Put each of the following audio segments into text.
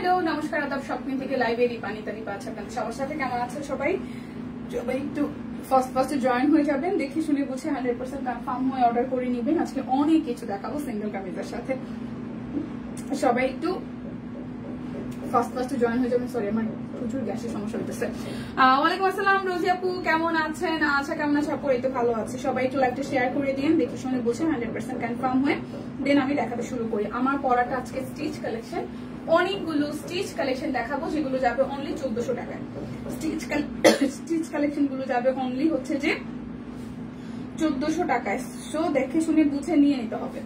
Hello নমস্কার আদাব shopping থেকে লাইভে রিপানি তারিপা আছে আপনাদের সবার সাথে কেমন আছে সবাই একটু ফার্স্ট জয়েন হয়ে যাবেন দেখে শুনে বুঝে 100% কনফার্ম হয়ে অর্ডার করে নেবেন আজকে অনেক কিছু দেখাবো সিঙ্গেল কামিজের সাথে সবাই একটু ফার্স্ট জয়েন হয়ে যাবেন সরি আমার প্রচুর গ্যাসের সমস্যা হইতেছে ওয়ালাইকুম আসসালাম রোজি আপু কেমন আছেন আচ্ছা কেমন আছে আপু এই তো ভালো আছি সবাই একটু লাইভটা শেয়ার করে দিন দেখে শুনে বুঝে 100% কনফার্ম হয়ে দেন আমি দেখাতে শুরু করি আমার পরাটা আজকে স্টিচ কালেকশন অনেকগুলো স্টিচ কালেকশন দেখাবো যেগুলো যাবে অনলি 1400 টাকায় স্টিচ কালেকশন গুলো যাবে অনলি হচ্ছে যে 1400 টাকায় সো দেখে শুনে বুঝে নিয়ে নিতে হবে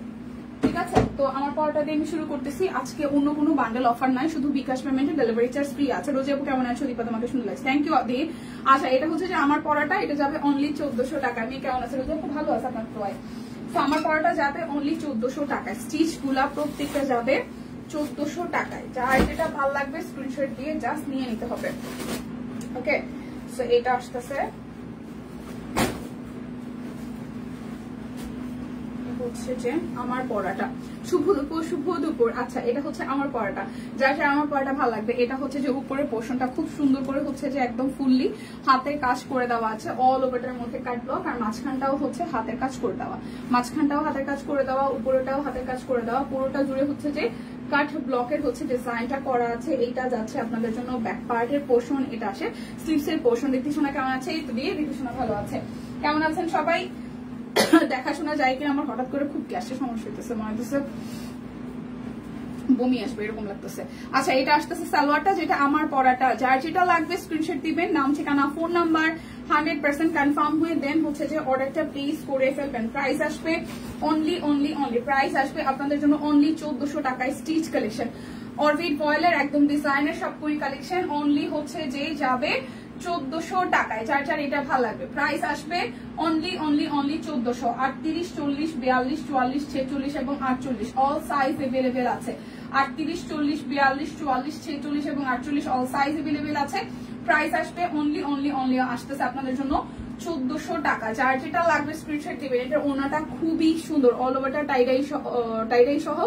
ঠিক আছে তো আমার পরাটা দিয়ে আমি শুরু করতেছি আজকে অন্য কোনো বান্ডেল অফার নাই শুধু বিকাশ পেমেন্টে ডেলিভারি চার্জ ফ্রি আছে রোজি আপু কেমন আছো দীপা তোমাকে শুনে লাগছে থ্যাংক ইউ আদি আচ্ছা এটা হচ্ছে যে আমার পরাটা এটা যাবে অনলি 1400 টাকা আমি কেমন আছে রোজি আপু ভালো আছে আপনার প্রয় তো আমার পরাটা যাবে অনলি 1400 টাকায় স্টিচ গুলা প্রত্যেকটা যাবে 1400 টাকায় যার যেটা ভালো লাগবে স্ক্রিনশট দিয়ে জাস্ট নিয়ে নিতে হবে ওকে সো এটা আসতেছে হচ্ছে যে আমার পরাটা শুভ দুপুর আচ্ছা এটা হচ্ছে আমার পরাটা যার আমার পরাটা ভালো লাগবে এটা হচ্ছে যে উপরের পোর্শনটা খুব সুন্দর করে হচ্ছে যে একদম ফুললি হাতের কাজ করে দেওয়া আছে অল ওভারটার মধ্যে কাট ব্লক আর মাঝখানটাও হচ্ছে হাতের কাজ করে দেওয়া মাঝখানটাও হাতের কাজ করে দেওয়া উপরেটাও হাতের কাজ করে দেওয়া পুরোটা জুড়ে হচ্ছে যে কাট ব্লকের হচ্ছে ডিজাইনটা করা আছে এইটা যাচ্ছে আপনাদের জন্য ব্যাক পার্টের পোর্শন এটা আসে স্লিভস এর পোর্শন দেখতে শোনা কেমন আছে এই তো দিয়ে দেখতে শোনা ভালো আছে কেমন আছেন সবাই দেখাশোনা যায় কিনা আমার হঠাৎ করে খুব গ্যাসের সমস্যা হইতেছে মনে হইতেছে বমি আসবে এরকম লাগতেছে আচ্ছা এটা আসতেছে সালোয়ারটা যেটা আমার পরাটা যার যেটা লাগবে স্ক্রিনশট দিবেন নাম ঠিকানা ফোন নাম্বার 100% কনফার্ম হয়ে দেন হচ্ছে যে অর্ডারটা প্লেস করে ফেলবেন প্রাইস আসবে অনলি প্রাইস আসবে আপনাদের জন্য অনলি 1400 টাকায় স্টিচ কালেকশন অরবিট বয়েলের একদম ডিজাইনের সবকই কালেকশন অনলি হচ্ছে যে যাবে 1400 টাকায় যার যার এটা ভালো লাগবে প্রাইস আসবে অনলি 1400 38 40 42 44 46 এবং 48 অল সাইজ अवेलेबल আছে 38 40 42 44 46 এবং 48 অল সাইজ अवेलेबल আছে প্রাইস আসবে অনলি আসতেছে আপনাদের জন্য 1400 টাকা যার যেটা লাগবে স্ক্রিনশট দিবেন এটা ওনাটা খুবই সুন্দর অল ওভারটা টাইডাই সহ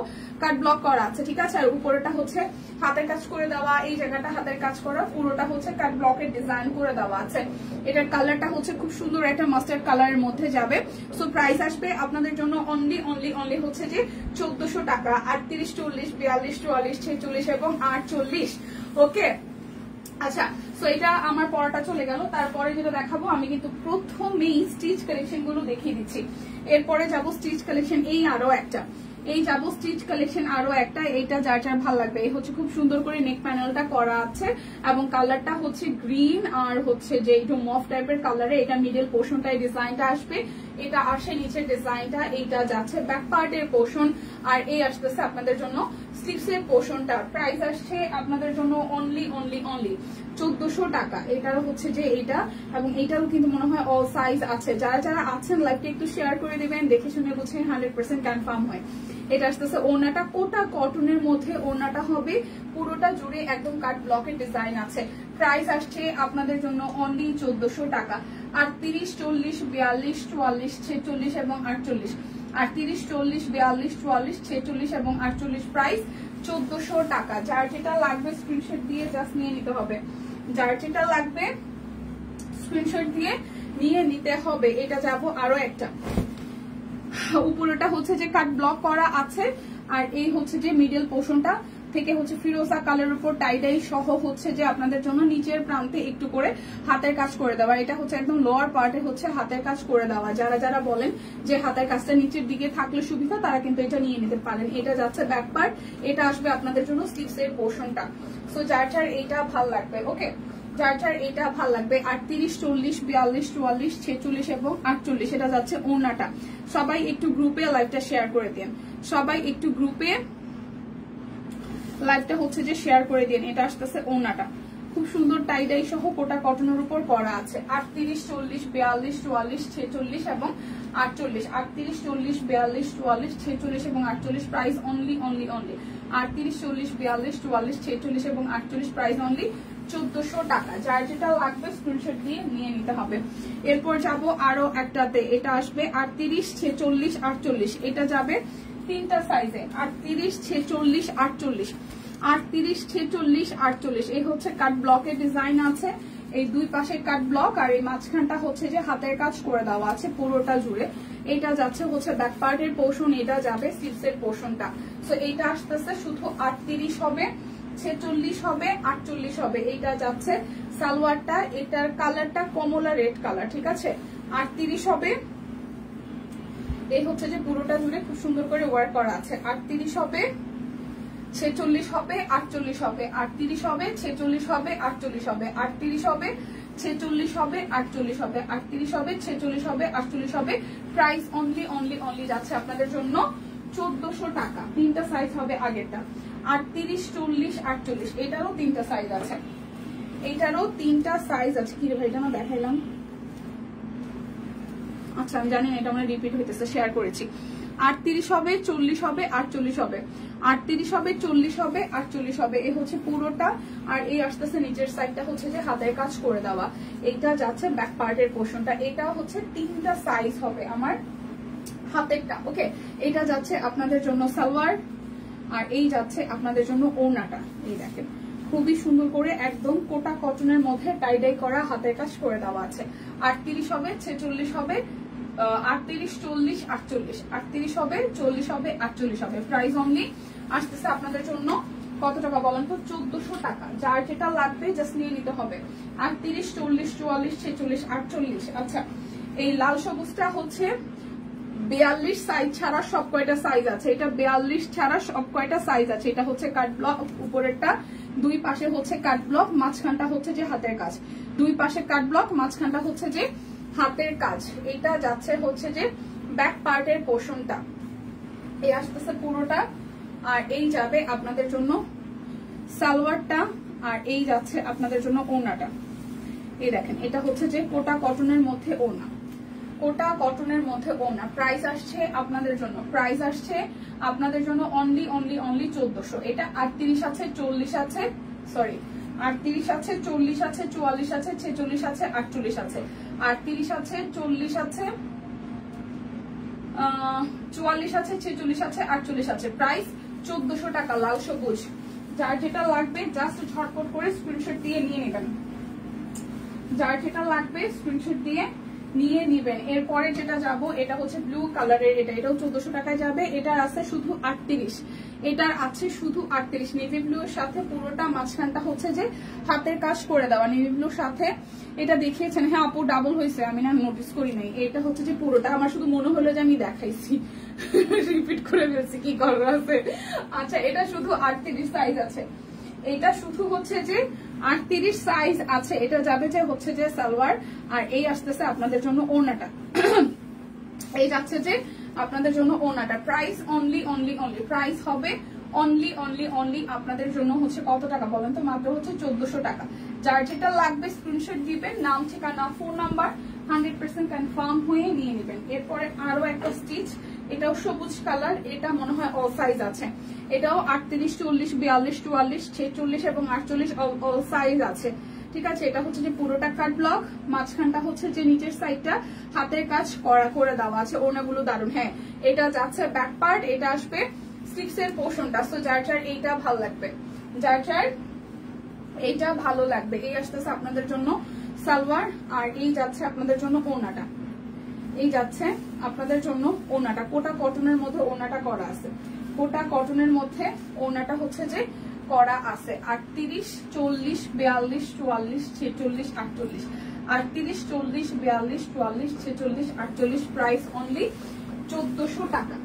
কাট ব্লক করা আছে ঠিক আছে আর উপরেটা হচ্ছে হাতের কাজ করে দেওয়া এই জায়গাটা হাতের কাজ করা পুরোটা হচ্ছে কাট ব্লকের ডিজাইন করে দেওয়া আছে এটার কালারটা হচ্ছে খুব সুন্দর একটা মাস্টার্ড কালারের মধ্যে যাবে সো প্রাইস আসবে আপনাদের জন্য অনলি হচ্ছে যে 1400 টাকা 38 40 42 44 46 এবং 48 ওকে আচ্ছা সো এটা আমার পরাটা চলে গেল তারপরে যেটা দেখাবো আমি কিন্তু প্রথমেই স্টিচ কালেকশন গুলো দেখিয়ে দিচ্ছি এরপরে যাবো স্টিচ কালেকশন যাবো স্টিচ কালেকশন আরো একটা এইটা যার যার ভালো লাগবে এই হচ্ছে খুব সুন্দর করে নেক প্যানেলটা করা আছে এবং কালারটা হচ্ছে গ্রিন আর হচ্ছে যে একটু মফ টাইপের কালারে এটা মিডল পোর্শনটাই ডিজাইনটা আসবে এটা আসে নিচের ডিজাইনটা এইটা যাচ্ছে ব্যাক পার্টের পোর্শন আর এই আসতেছে আপনাদের জন্য স্লিভস এর পোর্শনটা প্রাইস আসছে আপনাদের জন্য অনলি 1400 টাকা এটারও হচ্ছে যে এইটা এবং এইটারও কিন্তু মনে হয় অল সাইজ আছে যারা আছেন লাইভটা একটু শেয়ার করে দিবেন দেখে শুনে বুঝে 100% কনফার্ম হয় এটা আসতেছে ওড়নাটা কোটা কটনের মধ্যে ওড়নাটা হবে পুরোটা জুড়ে একদম কাট ব্লকের ডিজাইন আছে প্রাইস আসছে আপনাদের জন্য অনলি 1400 টাকা 38 40 42 44 46 এবং 48 38 40 42 44 46 এবং 48 প্রাইস 1400 টাকা যার যেটা লাগবে স্ক্রিনশট দিয়ে জাস্ট নিয়ে নিতে হবে যার যেটা লাগবে স্ক্রিনশট দিয়ে নিয়ে নিতে হবে এটা যাব আরো একটা উপরেটা হচ্ছে যে কাট ব্লক করা আছে আর এই হচ্ছে যে মিডল পোর্শনটা থেকে হচ্ছে ফিরোজা কালারের উপর টাইডাই সহ হচ্ছে যে আপনাদের জন্য নিচের প্রান্তে একটু করে হাতের কাজ করে দেওয়া এটা হচ্ছে একদম লোয়ার পার্টে হচ্ছে হাতের কাজ করে দেওয়া যারা বলেন যে হাতের কাজটা নিচের দিকে থাকলে সুবিধা তারা কিন্তু এটা নিয়ে নিতে পারেন এটা যাচ্ছে ব্যাক পার্ট এটা আসবে আপনাদের জন্য স্লিভস এর পোর্শনটা সো যার এইটা ভালো লাগবে ওকে যার এটা ভাল লাগবে 38 40 42 44 46 এবং 48 এটা যাচ্ছে ওড়নাটা সবাই একটু গ্রুপে লাইভটা শেয়ার করে দিন সবাই একটু গ্রুপে লাইভটা হচ্ছে যে শেয়ার করে দিন এটা আসতেছে ওড়নাটা খুব সুন্দর টাইডাই সহ কোটা কটনের উপর করা আছে 38 40 42 44 46 এবং 48 38 40 42 44 46 এবং 48 প্রাইস অনলি 38 40 42 44 46 এবং 48 প্রাইস অনলি 1400 টাকা যার যেটা লাগবে স্ক্রিনশট দিয়ে নিয়ে নিতে হবে এরপর যাব আরো একটাতে এটা আসবে 38 46 48 এটা যাবে তিনটা সাইজে 38 46 48 38, 46, 48 এই হচ্ছে কাট ব্লকের ডিজাইন আছে, এই দুই পাশে কাট ব্লক আর এই মাঝখানটা হচ্ছে যে হাতের কাজ করে দেওয়া আছে পুরোটা জুড়ে। এটা যাচ্ছে হচ্ছে ব্যাক পার্টের পোর্শন, এটা যাবে স্লিভসের পোর্শনটা। সো এইটা আসতেছে শুধু 38 হবে, 46 হবে, 48 হবে। এইটা যাচ্ছে সালোয়ারটা, এটার কালারটা কমলা রেড কালার, ঠিক আছে। 38 হবে, এই হচ্ছে যে পুরোটা জুড়ে খুব সুন্দর করে ওয়ার্ক করা আছে। 38 হবে, 46 হবে, 48 হবে, 38 হবে, 46 হবে, 48 হবে, 38 হবে, 46 হবে, 48 হবে, 38 হবে, 46 হবে, 48 হবে। প্রাইস অনলি যাচ্ছে আপনাদের জন্য 1400 টাকা। তিনটা সাইজ হবে আগেরটা, 38, 40, 48। এটারও তিনটা সাইজ আছে, এইটারও তিনটা সাইজ আছে। কি রে ভাই, এটা না দেখাইলাম, আচ্ছা আমি জানি না, এটা আমরা রিপিট হইতেছে, শেয়ার করেছি। 38 হবে, 40 হবে, 48 হবে, 38 হবে, 40 হবে, 48 হবে। এই হচ্ছে পুরোটা, আর এই আসতেছে নিচের সাইডটা হচ্ছে যে হাতের কাজ করে দেওয়া। এইটা যাচ্ছে ব্যাক পার্টের পোর্শনটা। এটা হচ্ছে তিনটা সাইজ হবে আমার হাতেরটা, ওকে। এটা যাচ্ছে আপনাদের জন্য সালোয়ার, আর এই যাচ্ছে আপনাদের জন্য ওড়নাটা। এই দেখেন খুবই সুন্দর করে একদম কোটা কটনের মধ্যে টাইডাই করা হাতের কাজ করে দেওয়া আছে। 38 হবে, 46 হবে, 38, 40, 48, 38 হবে, 40 হবে, 48 হবে। প্রাইস অনলি আসতেছে আপনাদের জন্য কত টাকা বলেন তো? 1400 টাকা। যার যেটা লাগবে জাস্ট নিয়ে নিতে হবে। 38, 40, 44, 46, 48। আচ্ছা, এই লাল সবুজটা হচ্ছে 42 সাইজ ছাড়া সব কয়টা সাইজ আছে। এটা 42 ছাড়া সব কয়টা সাইজ আছে। এটা হচ্ছে কাট ব্লক, উপরেরটা দুই পাশে হচ্ছে কাট ব্লক, মাঝখানটা হচ্ছে যে হাতের কাজ। দুই পাশে কাট ব্লক, মাঝখানটা হচ্ছে যে হাতের কাজ। এটা যাচ্ছে হচ্ছে যে ব্যাক পার্টের পোর্শনটা, এই আসতেছে পুরোটা, আর এই যাবে আপনাদের জন্য সালোয়ারটা, আর এই যাচ্ছে আপনাদের জন্য ওড়নাটা। এই দেখেন এটা হচ্ছে যে কোটা কটনের মধ্যে ওড়না, কোটা কটনের মধ্যে ওড়না। প্রাইস আসছে আপনাদের জন্য, প্রাইস আসছে আপনাদের জন্য অনলি 1400। এটা 38 আছে, 40 আছে, সরি 38 আছে, 40 আছে, 44 আছে, 46 আছে, 48 আছে, 38 আছে, 40 আছে, 44 আছে, 46 আছে, 48 আছে। প্রাইস 1400 টাকা। লাল সবুজ যার যেটা লাগবে জাস্ট ঝটপট করে স্ক্রিনশট দিয়ে নিয়ে নেবেন। যার যেটা লাগবে স্ক্রিনশট দিয়ে নিয়ে নিবেন। এরপরে যেটা যাব এটা হচ্ছে ব্লু কালারের, এটাও 1400 টাকায় যাবে। এটা আছে শুধু 38, এটার আছে শুধু 38। নেভি ব্লু এর সাথে পুরোটা মাঝখানটা হচ্ছে যে হাতের কাজ করে দেওয়া। নেভি ব্লুর সাথে এটা দেখিয়েছেন, হ্যাঁ আপু ডাবল হয়েছে, আমি না নোটিস করি নাই। এটা হচ্ছে যে পুরোটা, আমার শুধু মনে হলো যে আমি দেখাইছি, রিপিট করে ফেলছি, কি করার আছে। আচ্ছা, এটা শুধু 38 সাইজ আছে, এটা শুধু হচ্ছে যে 38 সাইজ আছে। এটা যাবে যে হচ্ছে যে সালোয়ার, আর এই আসতেছে আপনাদের জন্য ওড়নাটা। এই যাচ্ছে যে আপনাদের জন্য ওড়নাটা। প্রাইস অনলি প্রাইস হবে অনলি আপনাদের জন্য হচ্ছে কত টাকা বলেন তো? মাত্র হচ্ছে 1400 টাকা। যার যেটা লাগবে স্ক্রিনশট দিবেন, নাম, ঠিকানা, ফোন নাম্বার 100% কনফার্ম হয়ে নিয়ে নেবেন। এরপরে আরো একটা স্টিচ, এটাও সবুজ কালার, এটা মনে হয় অল সাইজ আছে। এটাও 38, 40, 42, 44, 46 এবং 48 অল সাইজ আছে, ঠিক আছে। এটা হচ্ছে যে পুরোটা কাট ব্লক, মাঝখানটা হচ্ছে যে নিচের সাইডটা হাতের কাজ করে দেওয়া আছে। ওনাগুলো দারুন। হ্যাঁ, এটা যাচ্ছে ব্যাক পার্ট, এটা আসবে স্লিভসের পোর্শনটা। সো যার যার এইটা ভালো লাগবে, যার যার এইটা ভালো লাগবে। এই আসতেছে আপনাদের জন্য সালোয়ার, আর এই যাচ্ছে আপনাদের জন্য ওড়নাটা। এই যাচ্ছে আপনাদের জন্য ওড়নাটা, কোটা কটনের মধ্যে ওড়নাটা করা আছে। কোটা কটনের মধ্যে ওড়নাটা হচ্ছে যে করা আছে। 38, 40, 42, 44, 46, 48, 38, 40, 42, 44, 46, 48। প্রাইস অনলি 1400 টাকা,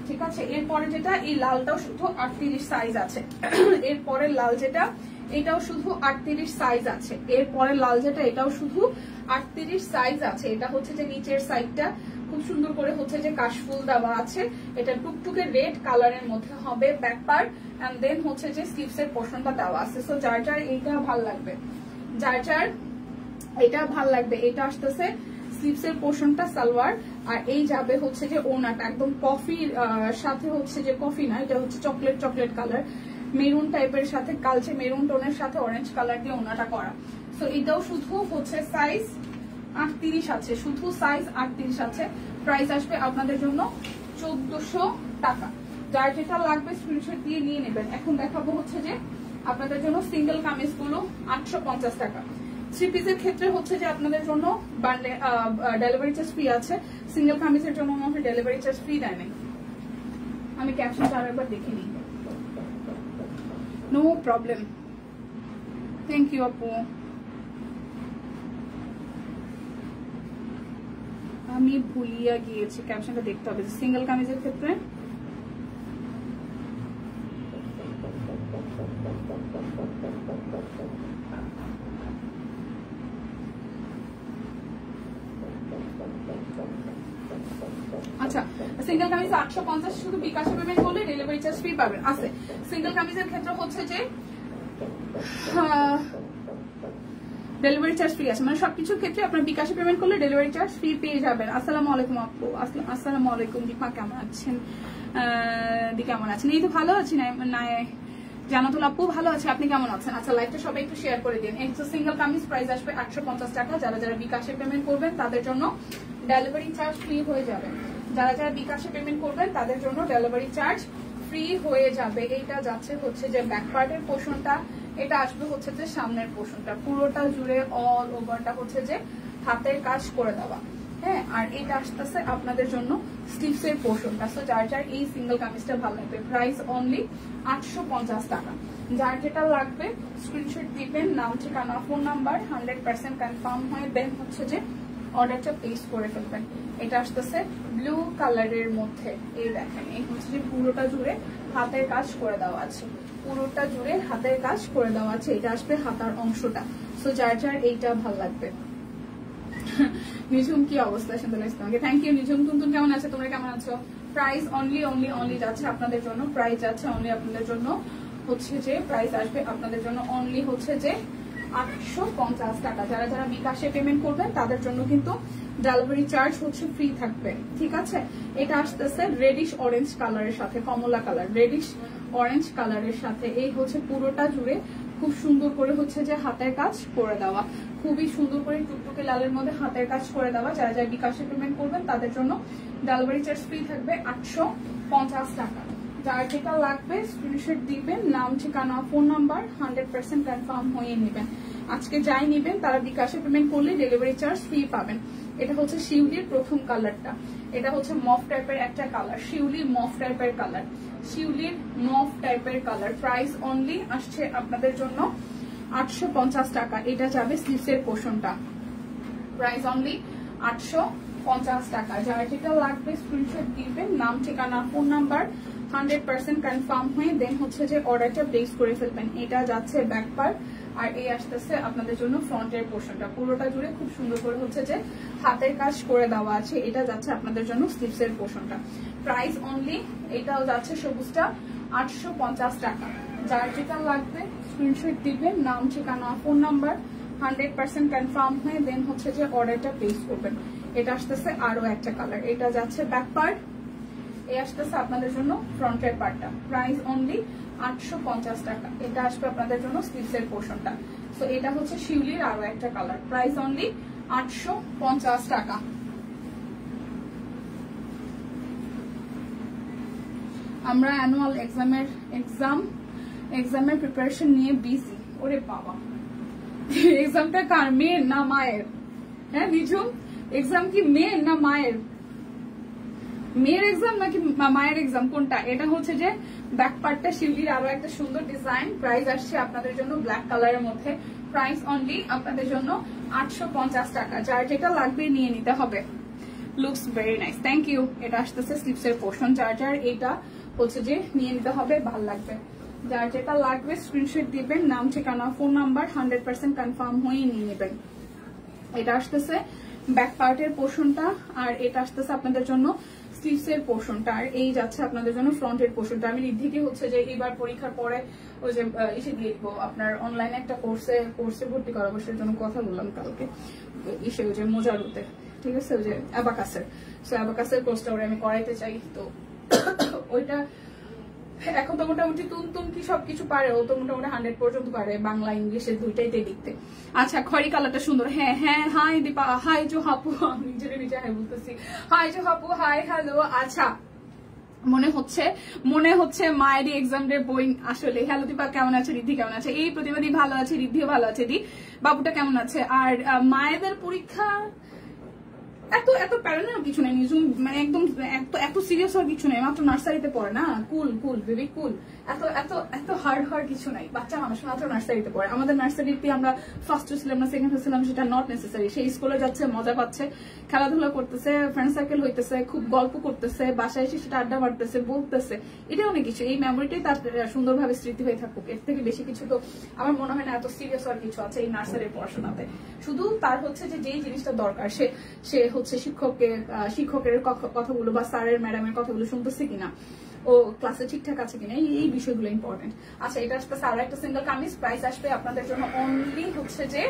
ঠিক আছে। এরপরে যেটা, এই লালটাও শুধু 38 সাইজ আছে। এরপরে লাল যেটা, এটাও শুধু 38 সাইজ আছে। এরপরে লাল যেটা, এটাও শুধু 38 সাইজ আছে। এটা হচ্ছে যে নিচের সাইডটা খুব সুন্দর করে হচ্ছে যে কাশফুল দেওয়া আছে। এটা টুকটুকে রেড কালারের মধ্যে হবে ব্যাক পার্ট, এন্ড দেন হচ্ছে যে স্লিভস এর পোর্শনটা দেওয়া আছে। সো যার যার এইটা ভাল লাগবে, যার যার এটা ভাল লাগবে, এটা আসতেছে স্লিভস এর পোর্শনটা সালোয়ার, আর এই যাবে হচ্ছে যে ওড়নাটা একদম কফির সাথে হচ্ছে যে, কফি না, এটা হচ্ছে চকলেট কালার, মেরুন টাইপের সাথে কালচে মেরুন টোনের সাথে অরেঞ্জ কালার দিয়ে ওড়নাটা করা। সো এটাও শুধু হচ্ছে সাইজ 38 আছে, শুধু সাইজ 38 আছে। প্রাইস আসবে আপনাদের জন্য 1400 টাকা। যার যেটা লাগবে স্ক্রিনশট দিয়ে নিয়ে নেবেন। এখন দেখাবো হচ্ছে যে আপনাদের জন্য সিঙ্গেল কামিজ গুলো 850 টাকা। 3 পিসের ক্ষেত্রে হচ্ছে যে আপনাদের জন্য ডেলিভারি চার্জ ফ্রি আছে, সিঙ্গেল কামিজের জন্য আমাদের ডেলিভারি চার্জ ফ্রি দেয় নাই। আমি ক্যাপশনটা আরেকবার দেখে নিই। নো প্রবলেম, থ্যাংক ইউ আপু। আমি ভুলিয়া গিয়েছি, ক্যাপশনটা দেখতে হবে। সিঙ্গেল কামিজের ক্ষেত্রে আচ্ছা, সিঙ্গেল কামিজ 850, শুধু বিকাশে পেমেন্ট করলে ডেলিভারি চার্জ ফ্রি পাবেন। আছে সিঙ্গেল কামিজের ক্ষেত্রে হচ্ছে যে ডেলিভারি চার্জ ফ্রি আছে, মানে সবকিছুর ক্ষেত্রে আপনার বিকাশে পেমেন্ট করলে ডেলিভারি চার্জ ফ্রি পেয়ে যাবেন। আসসালামু আলাইকুম আপু। আসসালামু আলাইকুম দীপা, কেমন আছেন? দি কেমন আছেন? এই তো ভালো আছি। না জানাতুল আপু ভালো আছে, আপনি কেমন আছেন? আচ্ছা, লাইভটা সবাই একটু শেয়ার করে দিন। এই সিঙ্গেল কামিজ প্রাইস আসবে 850 টাকা। যারা যারা বিকাশে পেমেন্ট করবেন তাদের জন্য ডেলিভারি চার্জ ফ্রি হয়ে যাবে। যারা যারা বিকাশে পেমেন্ট করবেন তাদের জন্য ডেলিভারি চার্জ ফ্রি হয়ে যাবে। এইটা যাচ্ছে হচ্ছে যে ব্যাক পার্টের পোর্শনটা, এটা আসবে হচ্ছে যে সামনের পোর্শনটা, পুরোটা জুড়ে অল ওভারটা হচ্ছে যে হাতের কাজ করে দেওয়া। হ্যাঁ, আর এটা আসতেছে আপনাদের জন্য স্লিভস এর পোর্শনটা। সো যার যার এই সিঙ্গেল কামিজটা ভালো লাগবে, প্রাইস অনলি 850 টাকা। যার যেটা লাগবে স্ক্রিনশট দিবেন, নাম ঠিকানা ফোন নাম্বার 100% কনফার্ম হয়ে দেন হচ্ছে যে অর্ডারটা প্লেস করে ফেলবেন। এটা আসতেছে ব্লু কালারের মধ্যে। এই দেখেন, এই হচ্ছে যে পুরোটা জুড়ে হাতের কাজ করে দেওয়া আছে, পুরোটা জুড়ে হাতের কাজ করে দেওয়া আছে। এটা আসবে হাতার অংশটা। সো যার যার এইটা ভাল লাগবে। নিঝুম কি অবস্থা? সুন্দর লাগছে তোমাকে, থ্যাংক ইউ নিঝুম। তুমতুম কেমন আছে? তোমরা কেমন আছো? প্রাইস অনলি যাচ্ছে আপনাদের জন্য, প্রাইস যাচ্ছে অনলি আপনাদের জন্য হচ্ছে যে প্রাইস আসবে আপনাদের জন্য অনলি হচ্ছে যে 850 টাকা। যারা যারা বিকাশে পেমেন্ট করবেন তাদের জন্য কিন্তু ডেলিভারি চার্জ হচ্ছে ফ্রি থাকবে, ঠিক আছে? এটা আসতেছে রেডিশ অরেঞ্জ কালারের সাথে, কমলা কালার, রেডিশ অরেঞ্জ কালারের সাথে। এই হচ্ছে পুরোটা জুড়ে খুব সুন্দর করে হচ্ছে যে হাতের কাজ করে দেওয়া, খুবই সুন্দর করে টুকটুকে লালের মধ্যে হাতের কাজ করে দেওয়া। যারা যারা বিকাশে পেমেন্ট করবেন তাদের জন্য ডেলিভারি চার্জ ফ্রি থাকবে 850 টাকা। যার যেটা লাগবে স্ক্রিনশট দিবেন, নাম ঠিকানা ফোন নাম্বার 100% কনফার্ম হয়ে নেবেন। আজকে যাই নেবেন তারা বিকাশে পেমেন্ট করলে ডেলিভারি চার্জ ফ্রি পাবেন। এটা হচ্ছে শিউলির প্রথম কালারটা, এটা হচ্ছে মফ টাইপের একটা কালার, শিউলি মফ টাইপের কালার, শিউলির মফ টাইপের কালার। প্রাইস অনলি আসছে আপনাদের জন্য 850 টাকা। এটা যাবে স্লিভসের পোর্শনটা, প্রাইস অনলি 850 টাকা। যারা যেটা লাগবে স্ক্রিনশট দিবেন, নাম ঠিকানা ফোন নাম্বার 100% কনফার্ম হয়ে দেন হচ্ছে যে অর্ডারটা প্লেস করে ফেলবেন। এটা যাচ্ছে ব্যাক পার্ট, আর এই আসতেছে আপনাদের জন্য ফ্রন্টের পোর্শনটা, পুরোটা জুড়ে খুব সুন্দর করে হচ্ছে যে হাতের কাজ করে দেওয়া আছে। এটা যাচ্ছে আপনাদের জন্য স্লিভসের পোর্শনটা। প্রাইস অনলি, এটাও যাচ্ছে সবুজটা 850 টাকা। যার যেটা লাগবে স্ক্রিনশট দিবেন, নাম ঠিকানা ফোন নাম্বার 100% কনফার্ম হয়ে দেন হচ্ছে যে অর্ডারটা প্লেস করবেন। এটা আসতেছে আরো একটা কালার, এটা যাচ্ছে ব্যাক পার্ট, এই আসতেছে আপনাদের জন্য ফ্রন্টের পার্টটা। প্রাইস অনলি 850 টাকা। এটা আসবে আপনাদের জন্য স্লিভসের পোর্শনটা। সো এটা হচ্ছে শিউলির আরো একটা কালার, প্রাইস অনলি 850 টাকা। আমরা অ্যানুয়াল এক্সামের প্রিপারেশন নিয়ে বিজি। ওরে বাবা, এক্সামটা কার, মেয়ের না মায়ের? হ্যাঁ নিঝুম, এক্সাম কি মেয়ের না মায়ের? মেয়ের এক্সাম নাকি মায়ের এক্সাম, কোনটা? এটা হচ্ছে যে ব্যাক পার্টটা শিউলির আরো একটা সুন্দর ডিজাইন। প্রাইস আসছে আপনাদের জন্য ব্ল্যাক কালারের মধ্যে। প্রাইস অনলি আপনাদের জন্য 850 টাকা। যার যেটা লাগবে নিয়ে নিতে হবে। Looks very nice, thank you. এটা আসতেছে স্লিভসের পোর্শন। যার যার এটা হচ্ছে যে নিয়ে নিতে হবে, ভাল লাগবে। যার যেটা লাগবে স্ক্রিনশট দিবেন, নাম ঠিকানা ফোন নাম্বার 100% কনফার্ম হয়ে নিয়ে নেবেন। এটা আসতেছে ব্যাক পার্টের পোর্শনটা, আর এটা আসতেছে আপনাদের জন্য স্লিভসের পোর্শনটা, আর এই যাচ্ছে আপনাদের জন্য ফ্রন্টের পোর্শনটা। আমি রিদ্ধিকে হচ্ছে যে এবার পরীক্ষার পরে ওই যে এসে দিয়ে দিব, আপনার অনলাইনে একটা কোর্সে ভর্তি করাবো, সেই জন্য কথা বললাম কালকে এসে ওই যে মোজারুতে, ঠিক আছে, ওই যে অ্যাবাকাসের। সো অ্যাবাকাসের কোর্সটা ওরা আমি করাইতে চাই, তো ওইটা এখন তো মোটামুটি তুম কি সবকিছু পারে, ও তো মোটামুটি 100 পর্যন্ত পারে, বাংলা ইংলিশের দুইটাই লিখতে। আচ্ছা, খয়রি কালারটা সুন্দর। হ্যাঁ হ্যাঁ, হাই দীপা, হাই জো হাপু, নিজের নিজে হাই বলতেছি, হাই জো হাপু, হাই হ্যালো। আচ্ছা, মনে হচ্ছে মায়েরই এক্সাম এর বই আসলে। হ্যালো দীপা কেমন আছে, রিদ্ধি কেমন আছে? এই প্রতিবাদী ভালো আছে, রিদ্ধিও ভালো আছে। দি বাবুটা কেমন আছে? আর মায়েদের পরীক্ষা এত প্যারানোর কিছু নেই, মানে একদম এত সিরিয়াস হওয়ার কিছু নেই, মাত্র নার্সারিতে পড়ে না, কুল বেবি কুল, এত হার্ড হওয়ার কিছু নাই, বাচ্চা মানুষ মাত্র নার্সারিতে পড়ে। আমাদের নার্সারিতে আমরা ফার্স্ট ছিলাম না সেকেন্ড ছিলাম সেটা নট নেসেসারি, সেই স্কুলে যাচ্ছে, মজা পাচ্ছে, খেলাধুলা করতেছে, ফ্রেন্ড সার্কেল হইতেছে, খুব গল্প করতেছে, বাসায় এসে সেটা আড্ডা মারতেছে, বলতেছে, এটা অনেক কিছু। এই মেমোরিটাই তার সুন্দরভাবে স্মৃতি হয়ে থাকুক, এর থেকে বেশি কিছু তো আমার মনে হয় না এত সিরিয়াস হওয়ার কিছু আছে এই নার্সারির পড়াশোনাতে। শুধু তার হচ্ছে যে যেই জিনিসটা দরকার সে হচ্ছে শিক্ষকের কথাগুলো বা স্যারের ম্যাডামের কথাগুলো শুনতেছে কিনা, ও ক্লাসে ঠিকঠাক আছে কিনা, এই বিষয়গুলো ইম্পর্টেন্ট। আচ্ছা, এটা আসতে আরো একটা সিঙ্গেল কামিজ, প্রাইস আসবে আপনাদের জন্য অনলি হচ্ছে যে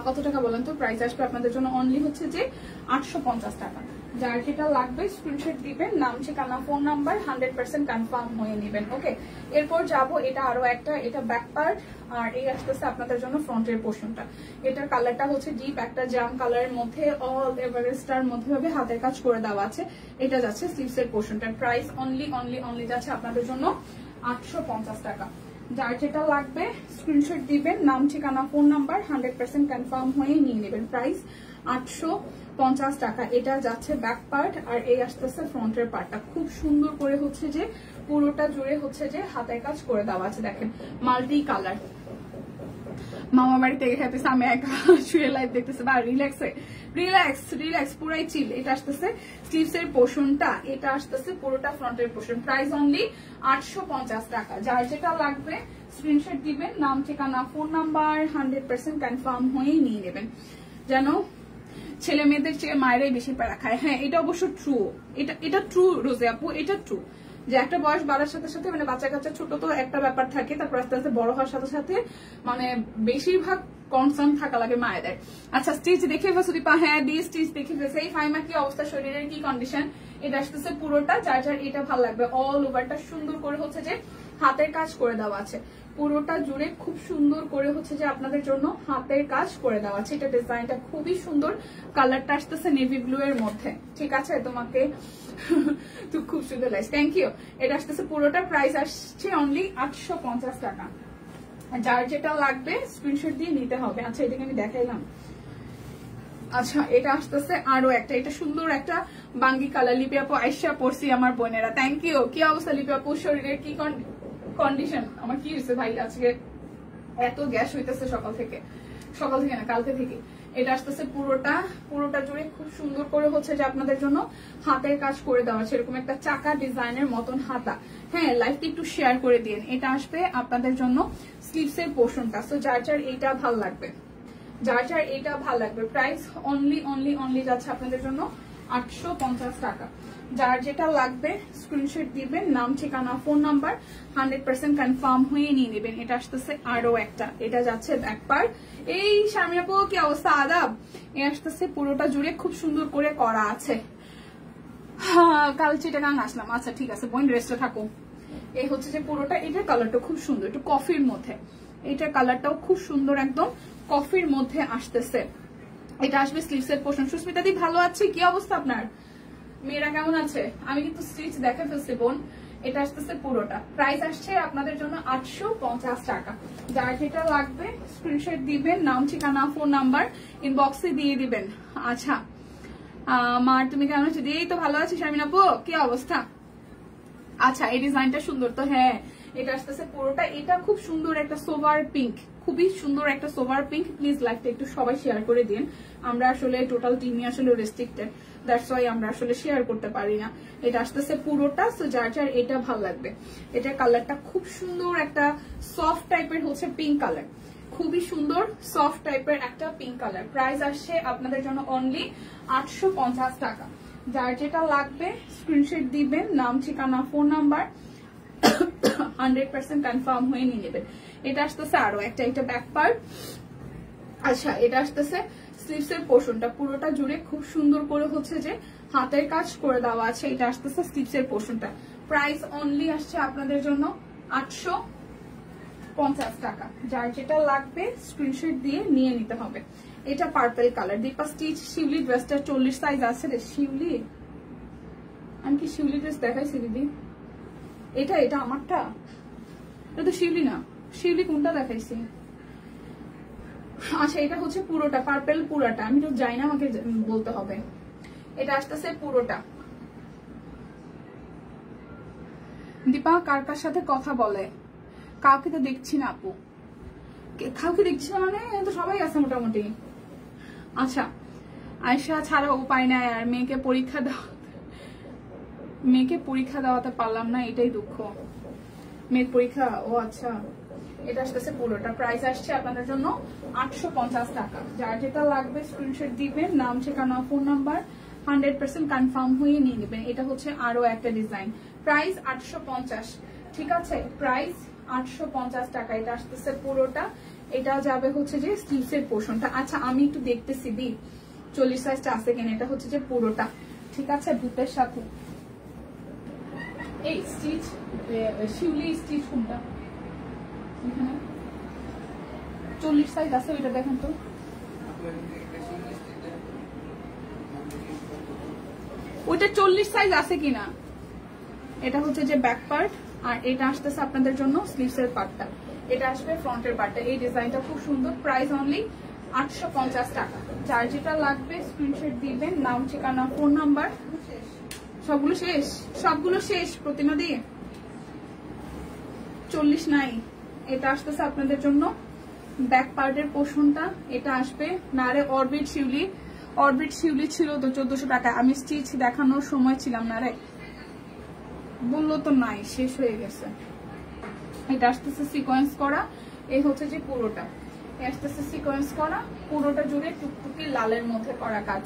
কত টাকা বলেন তো? প্রাইস আসবে আপনাদের জন্য অনলি হচ্ছে যে 850 টাকা। যার যেটা লাগবে স্ক্রিনশট দিবেন, নাম ঠিকানা ফোন নাম্বার 100% কনফার্ম হয়ে নেবেন। ওকে, এরপর যাব এটা আরো একটা, এটা ব্যাক পার্ট, আর এই আসতেছে আপনাদের জন্য ফ্রন্টের পোর্শনটা। এটার কালারটা হচ্ছে ডিপ একটা জাম কালারের মধ্যে, অল এভারেস্টার মধ্যে ভাবে হাতের কাজ করে দেওয়া আছে। এটা যাচ্ছে স্লিভস এর পোর্শনটার প্রাইস অনলি যাচ্ছে আপনাদের জন্য 850 টাকা। যার যেটা লাগবে স্ক্রিনশট দিবেন, নাম ঠিকানা ফোন নাম্বার 100% কনফার্ম হয়ে নিয়ে নেবেন। প্রাইস 850 টাকা। এটা যাচ্ছে ব্যাক পার্ট, আর এই আসতেছে ফ্রন্টের পার্টটা। খুব সুন্দর করে হচ্ছে যে পুরোটা জুড়ে হচ্ছে যে হাতের কাজ করে দেওয়া আছে, দেখেন মাল্টি কালার। মামা বাড়িতে খেতেছে, আমি একা শুয়ে লাইভ দেখতেছে, বা রিল্যাক্স পুরাই চিল। এটা আসতেছে স্লিভস এর পোর্শনটা, এটা আসতেছে পুরোটা ফ্রন্টের পোর্শন। প্রাইস অনলি 850 টাকা। যার যেটা লাগবে স্ক্রিনশট দিবেন, নাম ঠিকানা ফোন নাম্বার 100% কনফার্ম হয়ে নিয়ে নেবেন। যেন ছেলে মেয়েদের চেয়ে মায়েরাই বেশি প্যারা খায়। হ্যাঁ, এটা অবশ্য ট্রু, এটা ট্রু রোজে আপু, এটা ট্রু যে একটা বয়স বাড়ার সাথে সাথে মানে বাচ্চা কাচ্চা ছোট তো একটা ব্যাপার থাকে, তারপর আস্তে আস্তে বড় হওয়ার সাথে সাথে মানে বেশিরভাগ কনসার্ন থাকা লাগে মায়েদের। আচ্ছা, স্টিচ দেখে ফেলছো দীপা? হ্যাঁ, দিয়ে স্টিচ দেখে ফেলছে। এই ফাইমা কি অবস্থা, শরীরের কি কন্ডিশন? এটা আসতেছে পুরোটা, যার এটা ভালো লাগবে, অল ওভারটা সুন্দর করে হচ্ছে যে হাতের কাজ করে দেওয়া আছে, পুরোটা জুড়ে খুব সুন্দর করে হচ্ছে যে আপনাদের জন্য হাতের কাজ করে দেওয়া আছে। এটা ডিজাইনটা খুবই সুন্দর, কালারটা আসতেছে নেভি ব্লু এর মধ্যে, ঠিক আছে? তোমাকে তো খুব সুন্দর লাগছে, থ্যাংক ইউ। এটা আসতেছে পুরোটা, প্রাইস আসছে অনলি 850 টাকা। যার যেটা লাগবে স্ক্রিনশট দিয়ে নিতে হবে। আচ্ছা, এটাকে আমি দেখাইলাম। আচ্ছা, এটা আসতেছে আরো একটা, এটা সুন্দর একটা বাঙ্গি কালার। লিপি আপু আয়শা পড়ছি আমার বোনেরা, থ্যাংক ইউ। কি অবস্থা লিপি আপু, শরীরের কি কন্ডিশন? আমার কি হয়েছে ভাই, আজকে এত গ্যাস হইতেছে সকাল থেকে না, কালকে থেকে। এটা আসতেছে পুরোটা জুড়ে খুব সুন্দর করে হচ্ছে যে আপনাদের জন্য হাতের কাজ করে দেওয়া আছে, এরকম একটা চাকা ডিজাইনের মতন হাতা। হ্যাঁ, লাইভটা একটু শেয়ার করে দিন। এটা আসবে আপনাদের জন্য স্লিভস এর পোর্শনটা। সো যার এটা ভালো লাগবে, প্রাইস অনলি যাচ্ছে আপনাদের জন্য 850 টাকা। যার যেটা লাগবে স্ক্রিনশট দিবেন, নাম ঠিকানা ফোন নাম্বার 100% কনফার্ম হয়ে নিয়ে নেবেন। এটা আসতেছে আরো একটা, এটা যাচ্ছে ব্যাক পার্ট। এই শামিয়াপু কি অবস্থা, আদাব। এ আসতেছে পুরোটা জুড়ে খুব সুন্দর করে করা আছে। হ্যাঁ, কাল চিটাগাং আসলাম। আচ্ছা ঠিক আছে বোন, রেস্টে থাকো। এই হচ্ছে যে পুরোটা, এটার কালারটা খুব সুন্দর, একটু কফির মধ্যে, এটার কালারটাও খুব সুন্দর, একদম কফির মধ্যে আসতেছে। এটা আসবে স্লিভস এর পোর্শন। সুস্মিতা দি ভালো আছে, কি অবস্থা আপনার? মেয়েরা কেমন আছে? আমি কিন্তু স্টিচ দেখে ফেলছি বোন। এটা আসতেছে পুরোটা, প্রাইস আসছে আপনাদের জন্য 850 টাকা। যার যেটা লাগবে স্ক্রিনশট দিবেন, নাম ঠিকানা ফোন নাম্বার ইনবক্সে দিয়ে দিবেন। আচ্ছা মার তুমি কেমন আছো? এই তো ভালো আছি শারমিন আপু, কি অবস্থা? আচ্ছা, এই ডিজাইনটা সুন্দর তো। হ্যাঁ, এটা আসতেছে পুরোটা, এটা খুব সুন্দর একটা সোভার পিঙ্ক, খুবই সুন্দর একটা সোভার পিঙ্ক। প্লিজ লাইভটা একটু সবাই শেয়ার করে দিন। আমরা আসলে টোটাল টিমই আসলে রেস্ট্রিক্টেড, দ্যাটস ওয়াই আমরা আসলে শেয়ার করতে পারি না। এটা আসতেছে পুরোটা, সো যার এটা ভালো লাগবে। এটার কালারটা খুব সুন্দর, একটা সফট টাইপের হচ্ছে পিঙ্ক কালার, খুবই সুন্দর সফট টাইপের একটা পিঙ্ক কালার। প্রাইস আসছে আপনাদের জন্য অনলি 850 টাকা। যার যেটা লাগবে স্ক্রিনশট দিবেন, নাম ঠিকানা ফোন নাম্বার 100% কনফার্ম হয়ে নিয়ে নেবেন। এটা আসতেছে আরো একটা, এটা ব্যাক পার্ট। আচ্ছা, এটা আসতেছে স্লিভস এর পোর্শনটা, পুরোটা জুড়ে খুব সুন্দর করে হচ্ছে যে হাতের কাজ করে দেওয়া আছে। এটা আসতেছে স্লিভস এর পোর্শনটা, প্রাইস অনলি আসছে আপনাদের জন্য 850 টাকা। যার যেটা লাগবে স্ক্রিনশট দিয়ে নিয়ে নিতে হবে। এটা পার্পল কালার। দীপা স্টিচ শিউলি ড্রেসটা 40 সাইজ আছে রে শিউলি। আমি কি শিউলি ড্রেস দেখাইছি দিদি? এটা এটা আমারটা, এটা তো শিউলি না। শিউলি কোনটা দেখাইছি? আচ্ছা এটা হচ্ছে পুরোটা, পার্পেল পুরোটা। আমি তো যাই না, আমাকে বলতে হবে। এটা আসতেছে পুরোটা। দীপা কার কার সাথে কথা বলে? কাউকে তো দেখছি না আপু। কাউকে দেখছি না মানে তো সবাই আছে মোটামুটি। আচ্ছা আয়শা ছাড়া উপায় নাই, আর মেয়েকে পরীক্ষা দেওয়াতে পারলাম না, এটাই দুঃখ। মেয়ের পরীক্ষা, ও আচ্ছা। এটা আসতেছে পুরোটা, প্রাইস আসছে আপনাদের জন্য 850 টাকা। যার যেটা লাগবে স্ক্রিনশট দিবেন, নাম ঠিকানা ফোন নাম্বার 100% কনফার্ম হয়ে নিয়ে নেবেন। এটা হচ্ছে আরো একটা ডিজাইন, প্রাইস 850। ঠিক আছে, প্রাইস 850 টাকা। এটা আসতেছে পুরোটা, এটা যাবে হচ্ছে যে স্লিভসের পোর্শনটা। আচ্ছা আমি একটু দেখতেছি দি 40 সাইজটা আছে কিনা। এটা হচ্ছে যে পুরোটা, ঠিক আছে, বুটের সাথে। এই স্টিচ শিউলি স্টিচ কোনটা? 40 সাইজ আছে, ওইটা দেখেন তো। ওইটা 40 সাইজ আছে কিনা। এটা হচ্ছে যে ব্যাক পার্ট, আর এটা আসতেছে আপনাদের জন্য স্লিভসের পার্টটা। এটা আসবে ফ্রন্টের পার্টটা। এই ডিজাইনটা খুব সুন্দর, প্রাইস অনলি 850 টাকা। যার যেটা লাগবে স্ক্রিনশট দিবেন, নাম ঠিকানা ফোন নাম্বার। সবগুলো শেষ, সবগুলো শেষ প্রতিমা দিয়ে 40 নাই। এটা আসতেছে আপনাদের জন্য ব্যাক পার্টের পোর্শনটা। এটা আসবে নারে অরবিট শিউলি ছিল তো 1400 টাকা। আমি স্টিচ দেখানোর সময় ছিলাম না রে, বললো তো নাই, শেষ হয়ে গেছে। এটা আসতেছে সিকোয়েন্স করা, এই হচ্ছে যে পুরোটা। আসতেছে সিকোয়েন্স করা, পুরোটা জুড়ে টুকটুকি লালের মধ্যে করা কাজ,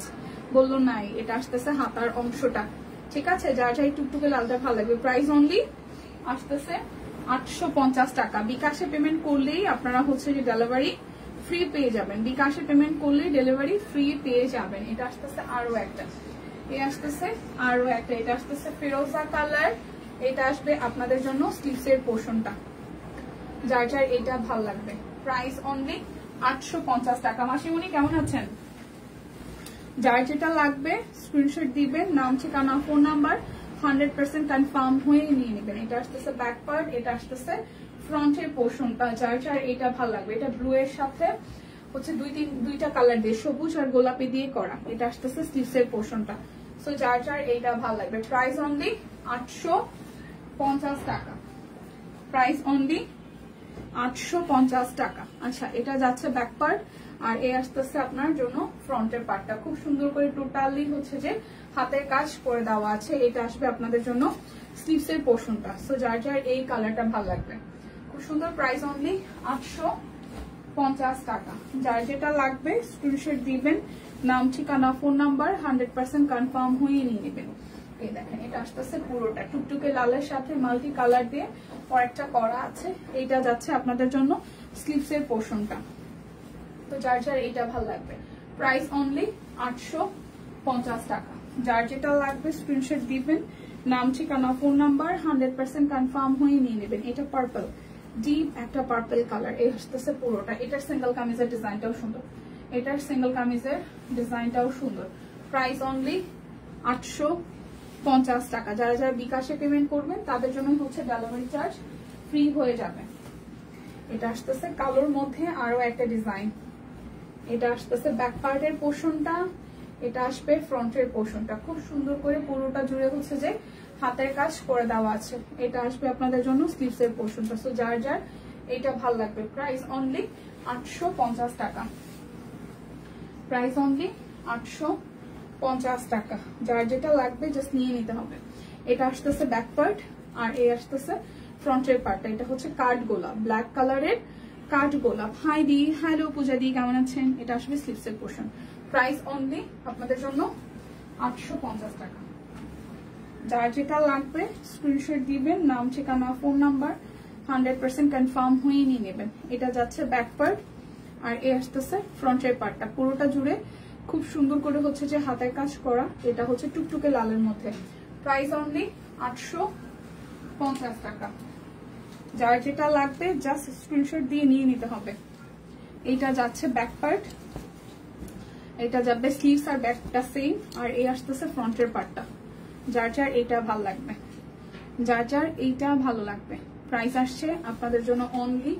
বললো নাই। এটা আসতেছে হাতার অংশটা, ঠিক আছে। যার যাই টুকটুকি লালটা ভালো লাগবে। প্রাইস অনলি আসতেছে 850 টাকা। বিকাশে পেমেন্ট করলেই আপনারা হচ্ছে যে ডেলিভারি ফ্রি পেয়ে যাবেন। বিকাশে পেমেন্ট করলেই ডেলিভারি ফ্রি পেয়ে যাবেন। এটা আসতেছে আরো একটা, এটা আসতেছে ফিরোজা কালার। এটা আসবে আপনাদের জন্য স্লিভসের পোর্শনটা। যার যার এটা ভালো লাগবে, প্রাইস অনলি 850 টাকা। মাসিমণি কেমন আছেন? যার যেটা লাগবে স্ক্রিনশট দিবেন, নাম ঠিকানা ফোন নাম্বার 100% কনফার্ম হয়ে নিয়ে নেবেন। এটা আসতেছে ব্যাক পার্ট, এটা আসতেছে ফ্রন্টের পোর্শনটা। যার যার এটা ভালো লাগবে, এটা ব্লু এর সাথে হচ্ছে দুইটা কালার দিয়ে, সবুজ আর গোলাপি দিয়ে করা। এটা আসতেছে স্লিভসের পোর্শনটা। সো যার যার এইটা ভালো লাগবে, প্রাইস অনলি 850 টাকা। প্রাইস অনলি 850 টাকা। আচ্ছা এটা যাচ্ছে ব্যাক পার্ট, আর এই আসতেছে আপনার জন্য ফ্রন্টের পার্টটা। খুব সুন্দর করে টোটালি হচ্ছে যে হাতের কাজ করে দেওয়া আছে। এটা আসবে আপনাদের জন্য স্লিভসের পোর্শনটা। সো যার যার এই কালারটা ভালো লাগবে, খুব সুন্দর। প্রাইস অনলি 850 টাকা। যার যেটা লাগবে স্ক্রিনশট দিবেন, নাম ঠিকানা ফোন নাম্বার 100% কনফার্ম হয়ে নিয়ে নেবেন। এই দেখেন এটা আসতেছে পুরোটা টুকটুকে লালের সাথে মাল্টি কালার দিয়ে কয়েকটা করা আছে। এইটা যাচ্ছে আপনাদের জন্য স্লিভসের পোর্শনটা। তো যার যার এইটা ভালো লাগবে, প্রাইস অনলি 850 টাকা। যার যেটা লাগবে স্ক্রিনশট দিবেন, নাম ঠিকানা ফোন নাম্বার 100% কনফার্ম হয়ে নিয়ে নেবেন। এটা পার্পল, ডিপ একটা পার্পল কালার। এই আসতেছে পুরোটা। এটার সিঙ্গেল কামিজের ডিজাইনটাও সুন্দর, এটার সিঙ্গেল কামিজের ডিজাইনটাও সুন্দর। প্রাইস অনলি 850 টাকা। যারা যারা বিকাশে পেমেন্ট করবেন তাদের জন্য হচ্ছে ডেলিভারি চার্জ ফ্রি হয়ে যাবে। এটা আসতেছে কালোর মধ্যে আরো একটা ডিজাইন। এটা আসতেছে ব্যাক পার্টের পোর্শনটা, এটা আসবে ফ্রন্টের পোর্শনটা। খুব সুন্দর করে পুরোটা জুড়ে হচ্ছে যে হাতের কাজ করে দেওয়া আছে। এটা আসবে আপনাদের জন্য স্লিভসের পোর্শনটা। সো যার যার এটা ভালো লাগবে, প্রাইস অনলি 850 টাকা। প্রাইস অনলি 850 টাকা। যার যেটা লাগবে জাস্ট নিয়ে নিতে হবে। এটা আসতেছে ব্যাক পার্ট, আর এই আসতেছে ফ্রন্টের পার্টটা। এটা হচ্ছে কাঠ গোলাপ, ব্ল্যাক কালারের কাঠ গোলাপ। হাই দি, হ্যালো পূজা দি, কেমন আছেন? এটা আসবে স্লিভসের পোর্শন। প্রাইস অনলি আপনাদের জন্য 850 টাকা। যার যেটা লাগবে স্ক্রিনশট দিবেন, নাম ঠিকানা ফোন নাম্বার 100% কনফার্ম হয়ে নিয়ে নেবেন। এটা যাচ্ছে ব্যাক পার্ট, আর এই আসতেছে ফ্রন্টের পার্টটা। পুরোটা জুড়ে খুব সুন্দর করে হচ্ছে যে হাতের কাজ করা। এটা হচ্ছে টুকটুকে লালের মধ্যে। প্রাইস অনলি 850 টাকা। যার যেটা লাগবে জাস্ট স্ক্রিনশট দিয়ে নিয়ে নিতে হবে। এটা যাচ্ছে ব্যাক পার্ট, এটা যাবে স্লিভস আর ব্যাকটা সেম, আর এই আসতেছে ফ্রন্টের পার্টটা। যার যার এইটা ভালো লাগবে, যার যার এইটা ভালো লাগবে। প্রাইস আসছে আপনাদের জন্য অনলি,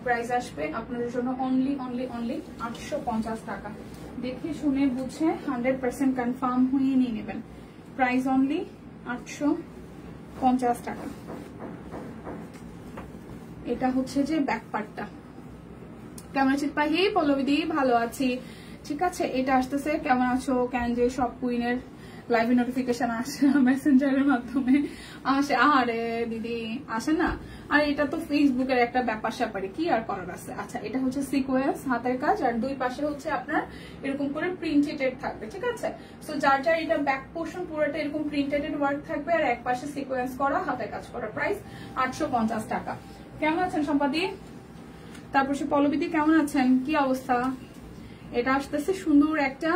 প্রাইস আসবে আপনাদের জন্য অনলি অনলি অনলি 850 টাকা। দেখে শুনে বুঝে 100% কনফার্ম হয়ে নিয়ে নেবেন। প্রাইস অনলি 850 টাকা। এটা হচ্ছে যে ব্যাক পার্টটা। কেমন আছেন পাহি? পল্লবীদি ভালো আছি, ঠিক আছে। এটা আসতেছে কেমন আছো কেন যে সব কুইনের লাইভ নোটিফিকেশন আসে মেসেঞ্জারের মাধ্যমে আসে। আরে দিদি আসে না, আর এটা তো ফেসবুকের একটা ব্যাপার স্যাপারে কি আর করার আছে। আচ্ছা, এটা হচ্ছে সিকোয়েন্স হাতের কাজ, আর দুই পাশে হচ্ছে আপনার এরকম করে প্রিন্টেড থাকবে, ঠিক আছে। সো যার যার এটা ব্যাক পোর্শন পুরোটা এরকম প্রিন্টেড ওয়ার্ক থাকবে, আর এক পাশে সিকোয়েন্স করা হাতের কাজ করা। প্রাইস 850 টাকা। কেমন আছেন সম্পাদি? তারপর সে পল্লবীদি কেমন আছেন, কি অবস্থা? এটা আসতেছে সুন্দর একটা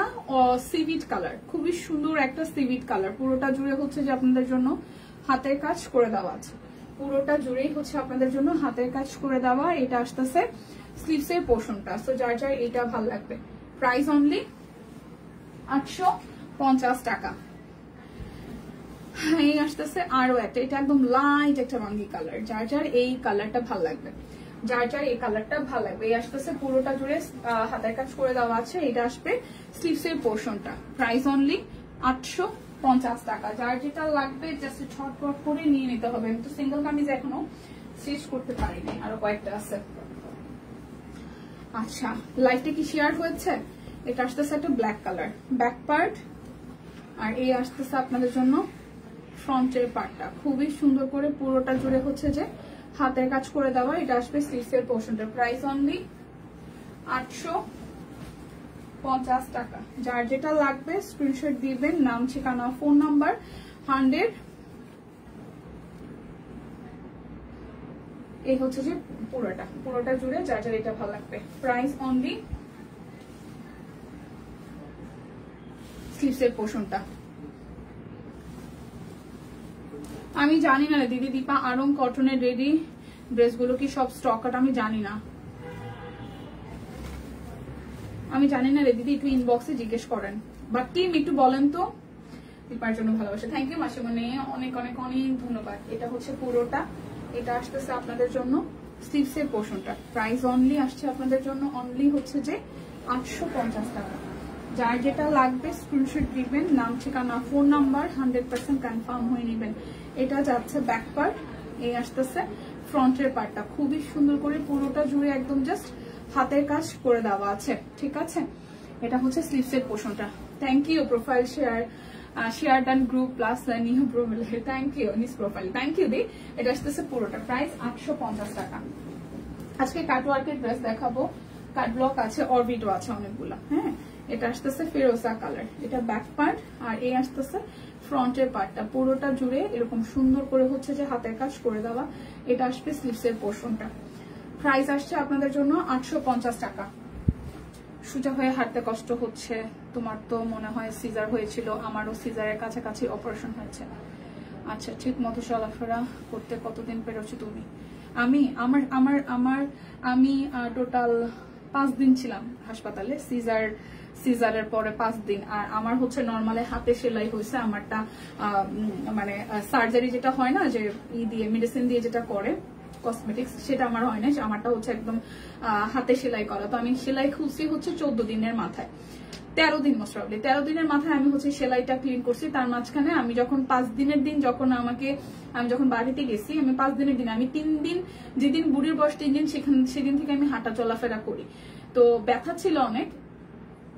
সিভিট কালার, খুবই সুন্দর একটা সিভিট কালার। পুরোটা জুড়ে হচ্ছে যে আপনাদের জন্য হাতের কাজ করে দেওয়া আছে, পুরোটা জুড়েই হচ্ছে আপনাদের জন্য হাতের কাজ করে দেওয়া। এটা আসতেছে স্লিভস এর পোর্শনটা। সো যার যার এটা ভালো লাগবে। প্রাইস অনলি 850 টাকা। এই আসতেছে আরো একটা, এটা একদম লাইট একটা রঙি কালার। যার যার এই কালারটা ভালো লাগবে, যার যার এই কালারটা ভালো লাগবে। এই আসতেছে পুরোটা জুড়ে হাতের কাজ করে দেওয়া আছে। এটা আসবে স্লিভস এর পোর্শনটা। প্রাইস অনলি 850 টাকা। যার যেটা লাগবে জাস্ট ছটপট করে নিয়ে নিতে হবে। আমি তো সিঙ্গেল কামিজ এখনো স্টিচ করতে পারিনি, আরো কয়েকটা আছে। আচ্ছা, লাইটটা কি শেয়ার হয়েছে? এটা আসতেছে একটা ব্ল্যাক কালার ব্যাক পার্ট, আর এই আসতেছে আপনাদের জন্য ফ্রন্টের পার্টটা। খুবই সুন্দর করে পুরোটা জুড়ে হচ্ছে যে হাতের কাজ করে দেওয়া। এটা আসবে স্লিভসের পোর্শনটা। প্রাইস অনলি 850 টাকা। যার যেটা লাগবে স্ক্রিনশট দিবেন, নাম ঠিকানা ফোন নাম্বার 100। এই হচ্ছে যে পুরোটা জুড়ে যার যার এটা ভালো লাগবে। প্রাইস অনলি স্লিভসের পোর্শনটা। আমি জানি না দিদি দীপা আরং কটনের রেডি ড্রেসগুলো কি সব স্টক আউট, আমি জানি না রে দিদি, একটু ইনবক্সে জিজ্ঞেস করেন। বাট টিম একটু বলেন তো। দীপার জন্য ভালোবাসা, থ্যাংক ইউ মাসিমণি, অনেক অনেক অনেক ধন্যবাদ। এটা হচ্ছে পুরোটা, এটা আসতেছে আপনাদের জন্য স্লিভস এর পোর্শনটা। প্রাইস অনলি আসছে আপনাদের জন্য অনলি হচ্ছে যে 850 টাকা। যার যেটা লাগবে স্ক্রিনশট দিবেন, নাম ঠিকানা ফোন নাম্বার 100% কনফার্ম হয়ে নেবেন। এটা যাচ্ছে ব্যাক পার্ট, এই আসতেছে ফ্রন্টের পার্টটা। খুবই সুন্দর করে পুরোটা জুড়ে একদম জাস্ট হাতের কাজ করে দেওয়া আছে, ঠিক আছে। এটা হচ্ছে স্লিভস এর পোর্শনটা। Thank you profile share done group plus new profile, thank you nice profile, thank you দি। এটা আসতেছে পুরোটা। প্রাইস 850 টাকা। আজকে কাটওয়ার্কের ড্রেস দেখাবো, কাট ব্লক আছে, অরবিটও আছে অনেকগুলো। হ্যাঁ, এটা আসতেছে ফেরোজা কালার, এটা ব্যাক পার্ট, আর এই আসতেছে ফ্রন্টের পার্টটা। পুরোটা জুড়ে এরকম সুন্দর করে হচ্ছে যে হাতের কাজ করে দেওয়া। এটা আসবে স্লিভস এর পোর্শনটা। প্রাইস আসছে আপনাদের জন্য 850 টাকা। সোজা হয়ে হাঁটতে কষ্ট হচ্ছে, তোমার তো মনে হয় সিজার হয়েছিল, আমারও সিজারের কাছাকাছি অপারেশন হয়েছে। আচ্ছা, ঠিক মতো চলাফেরা করতে কতদিন পেরেছো তুমি? আমি টোটাল 5 দিন ছিলাম হাসপাতালে, সিজারের পরে 5 দিন। আর আমার হচ্ছে নর্মালে হাতে সেলাই হয়েছে। আমারটা মানে সার্জারি যেটা হয় না, যে দিয়ে মেডিসিন দিয়ে যেটা করে কসমেটিক্স, সেটা আমার হয় না। আমারটা হচ্ছে একদম হাতে সেলাই করা। তো আমি সেলাই খুলছি হচ্ছে 14 দিনের মাথায়, 13 দিন মোস্ট প্রবলি 13 দিনের মাথায় আমি হচ্ছে সেলাইটা ক্লিন করছি। তার মাঝখানে আমি যখন 5 দিনের দিন আমি যখন বাড়িতে গেছি, আমি 5 দিনের দিন, আমি 3 দিন, যেদিন বুড়ির বয়স 3 দিন, সেদিন থেকে আমি হাঁটা চলাফেরা করি। তো ব্যথা ছিল অনেক,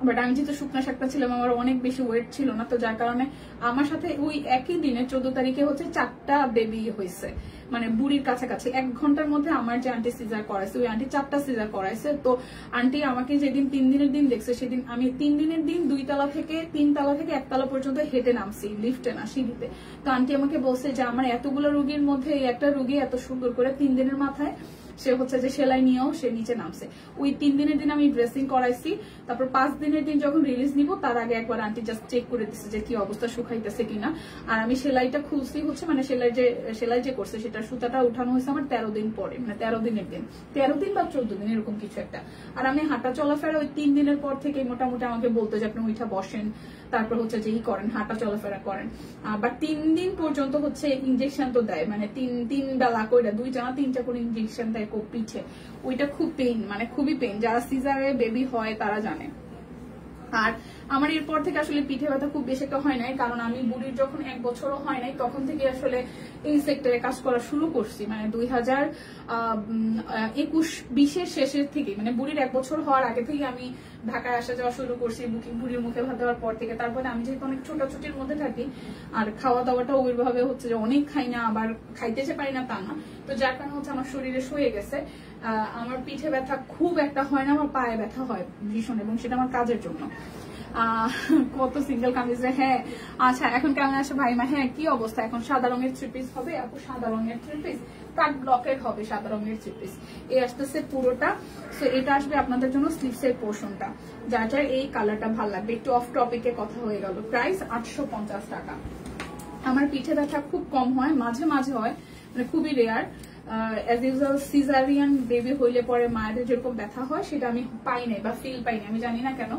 বাট আমি যেহেতু শুকনা শাকটা ছিলাম, আমার অনেক বেশি ওয়েট ছিল না। তো যার কারণে আমার সাথে ওই একই দিনে 14 তারিখে হচ্ছে 4টা বেবি হয়েছে, মানে বুড়ির কাছাকাছি। 1 ঘন্টার মধ্যে আমার যে আন্টি সিজার করাইছে, ওই আন্টি 4টা সিজার করাইছে। তো আন্টি আমাকে যেদিন 3 দিনের দিন দেখছে, সেদিন আমি 3 দিনের দিন 3 তলা থেকে 1 তলা পর্যন্ত হেঁটে নামছি, লিফটে না সিঁড়িতে। তো আন্টি আমাকে বলছে যে আমার এতগুলো রোগীর মধ্যে এই একটা রোগী এত সুন্দর করে 3 দিনের মাথায় সে হচ্ছে যে সেলাই নিয়েও সে নিচে নামছে। ওই 3 দিনের দিন আমি ড্রেসিং করাইছি, তারপর 5 দিনের দিন যখন রিলিজ নিব তার আগে একবার আন্টি জাস্ট চেক করে দিচ্ছে যে কি অবস্থা, শুকাইতেছে কিনা। আর আমি সেলাইটা খুলছি হচ্ছে মানে সেলাই যে করছে সেটা সুতাটা উঠানো হয়েছে আমার 13 দিন পরে, মানে 13 দিনের দিন, 13 দিন বা 14 দিন এরকম কিছু একটা। আর আমি হাঁটা চলাফেরা ওই 3 দিনের পর থেকে মোটামুটি আমাকে বলতো যে আপনি উঠা বসেন, তারপর হচ্ছে যে করেন, হাঁটা চলাফেরা করেন। বাট 3 দিন পর্যন্ত হচ্ছে ইনজেকশন তো দেয়, মানে তিন বেলা করে 2টা না 3টা করে ইনজেকশন দেয় পিঠে। ওইটা খুব পেইন, মানে খুবই পেইন, যারা সিজারে বেবি হয় তারা জানে। আর আমার এরপর থেকে আসলে পিঠে ব্যথা খুব বেশি একটা হয় নাই, কারণ আমি বুড়ির যখন 1 বছরও হয় নাই তখন থেকে আসলে এই সেক্টরে কাজ করা শুরু করছি, মানে 2021-20 শেষের থেকে, মানে বুড়ির 1 বছর হওয়ার আগে থেকে আমি ঢাকায় আসা যাওয়া শুরু করছি, বুকিং বুড়ির মুখে ভাত দেওয়ার পর থেকে। তারপরে আমি যেহেতু অনেক ছোটাছুটির মধ্যে থাকি আর খাওয়া দাওয়াটা ওইভাবে হচ্ছে যে অনেক খাই না, আবার খাইতেছে পারি না তা না, তো যার কারণে হচ্ছে আমার শরীরে শুয়ে গেছে। আমার পিঠে ব্যথা খুব একটা হয় না, আমার পায়ে ব্যথা হয় ভীষণ, এবং সেটা আমার কাজের জন্য। কত সিঙ্গেল কামিজ রে। হ্যাঁ আচ্ছা, এখন কেমন আছে ভাইমা? হ্যাঁ কি অবস্থা? এখন সাদা রঙের 3 পিস হবে আপু, সাদা রঙের 3 পিস কাট ব্লকের হবে, সাদা রঙের 3 পিস। এই আসতেছে পুরোটা। সো এটা আসবে আপনাদের জন্য স্লিভস এর পোর্শনটা, যার যার এই কালারটা ভালো লাগবে। একটু অফ টপিকে কথা হয়ে গেল। প্রাইস 850 টাকা। আমার পিঠে ব্যথা খুব কম হয়, মাঝে মাঝে হয়, মানে খুবই rare. As usual caesarean baby হইলে পরে মায়েদের যেরকম ব্যথা হয় সেটা আমি পাই নাই বা ফিল পাই নাই, আমি জানি না কেন।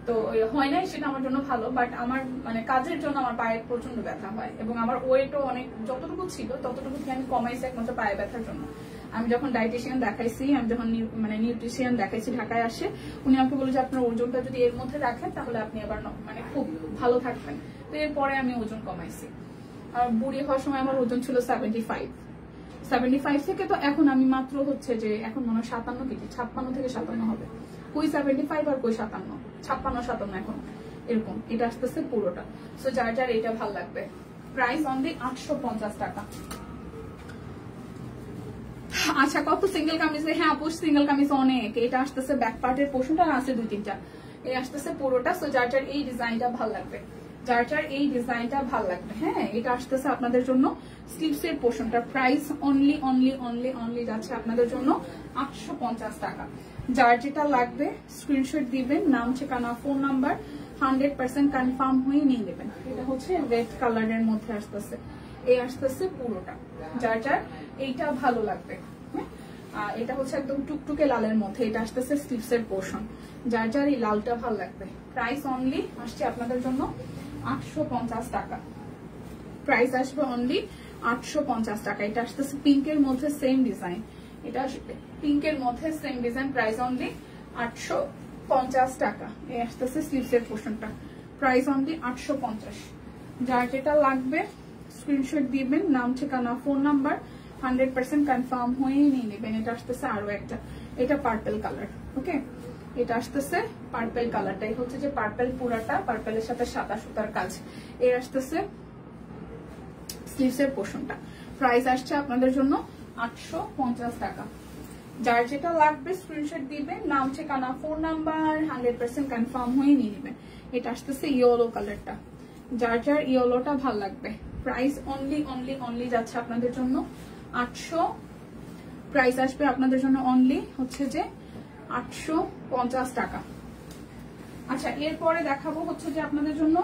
তো হয় নাই, সেটা আমার জন্য ভালো। বাট আমার মানে কাজের জন্য আমার পায়ে প্রচন্ড ব্যথা হয়, এবং আমার ওয়েটও অনেক, যতটুকু ছিল ততটুকু থেকে আমি কমাইছি একমাত্র পায়ে ব্যথার জন্য। আমি যখন ডায়েটিশিয়ান দেখাইছি, আমি যখন মানে নিউট্রিশিয়ান দেখাইছি ঢাকায় আসে, উনি আমাকে বলে যে আপনার ওজনটা যদি এর মধ্যে রাখেন তাহলে আপনি আবার মানে খুব ভালো থাকবেন। তো এরপরে আমি ওজন কমাইছি। আর বুড়ি হওয়ার সময় আমার ওজন ছিল 75 থেকে, তো এখন আমি মাত্র হচ্ছে যে এখন মনে হয় 57 কেজি, 56 থেকে 57 হবে। কই 75 আর কই 57, 56-57 এখন এরকম। এটা আসতেছে পুরোটা। সো যার যার এটা ভাল লাগবে। প্রাইস অনলি 850 টাকা। আচ্ছা, কত সিঙ্গেল কামিজ? হ্যাঁ আপু সিঙ্গেল কামিজ অনেক। এটা আসতেছে ব্যাক পার্টের পোর্শনটা, আছে 2-3টা। এই আসতেছে পুরোটা। সো যার যার এই ডিজাইনটা ভাল লাগবে, যার যার এই ডিজাইনটা ভাল লাগবে। হ্যাঁ এটা আসতেছে আপনাদের জন্য স্লিভস এর পোর্শনটা। প্রাইস অনলি যাচ্ছে আপনাদের জন্য 850 টাকা। যার যেটা লাগবে স্ক্রিনশট দিবেন, নাম ঠিকানা ফোন নাম্বার 100% কনফার্ম হয়ে নিয়ে নেবেন। এটা হচ্ছে রেড কালারের মধ্যে আসতেছে, এই আসতেছে পুরোটা। যার যার এইটা ভালো লাগবে। হ্যাঁ এটা হচ্ছে একদম টুকটুকে লালের মধ্যে, এটা আসতেছে স্লিভস এর পোর্শন। যার যার এই লালটা ভালো লাগবে। প্রাইস অনলি আসছে আপনাদের জন্য 850 টাকা। প্রাইস আসবে অনলি 850 টাকা। এটা আসতেছে পিঙ্কের মধ্যে সেম ডিজাইন, এটা পিঙ্কের মধ্যে সেম ডিজাইন। প্রাইস অনলি 850 টাকা। এই আসতেছে স্লিভস এর পোর্শনটা। Price only 850। যার যেটা লাগবে স্ক্রিনশট দিবেন, নাম ঠিকানা ফোন নাম্বার 100% কনফার্ম হয়ে নিয়ে নেবেন। এটা আসতেছে আরো একটা, এটা পার্পল কালার। ওকে এটা আসতেছে পার্পল কালারটাই হচ্ছে যে পার্পল পুরাটা, পার্পলের সাথে সাদা সুতার কাজ। এর আসতেছে স্লিভস এর পোর্শনটা। প্রাইস আসছে আপনাদের জন্য 850 টাকা। যার যেটা লাগবে স্ক্রিনশট দিবেন, নাম ঠিকানা ফোন নাম্বার 100% কনফার্ম হয়ে নিয়ে নেবেন। এটা আসতেছে ইয়েলো কালারটা, যার যার ইয়েলোটা ভাল লাগবে। প্রাইস অনলি যাচ্ছে আপনাদের জন্য 800। প্রাইস আসবে আপনাদের জন্য অনলি হচ্ছে যে 850 টাকা। আচ্ছা এরপরে দেখাবো হচ্ছে যে আপনাদের জন্য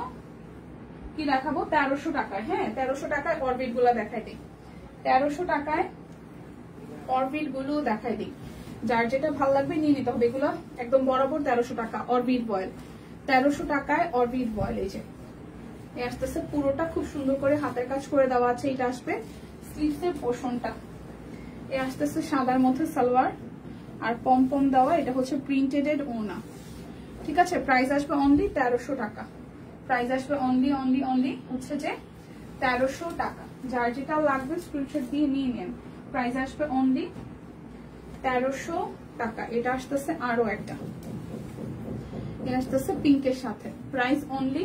কি দেখাবো, 1300 টাকায়। হ্যাঁ 1300 টাকায় অরবিট গুলা দেখাই দিই, 1300 টাকায় অরবিট গুলো দেখাই দিই। যার যেটা ভালো লাগবে নিয়ে নিতে হবে। এগুলো একদম বরাবর 1300 টাকা। অরবিট বয়েল 1300 টাকায়, অরবিট বয়েল। এই যে আসতেছে পুরোটা খুব সুন্দর করে হাতের কাজ করে দেওয়া আছে। এটা আসবে স্লিভস এর পোর্শনটা। এ আসতেছে সাদার মধ্যে সালোয়ার আর পম দেওয়া, এটা হচ্ছে প্রিন্টেড ওনা। ঠিক আছে, প্রাইস আসবে অনলি 1300 টাকা। প্রাইস আসবে অনলি হচ্ছে যে 1300 টাকা। যার যেটা লাগবে স্ক্রিনশট দিয়ে নিয়ে নেন। প্রাইস আসবে অনলি 1300 টাকা। এটা আসতেছে আরো একটা, এটা আসতেছে পিঙ্কের সাথে। প্রাইস অনলি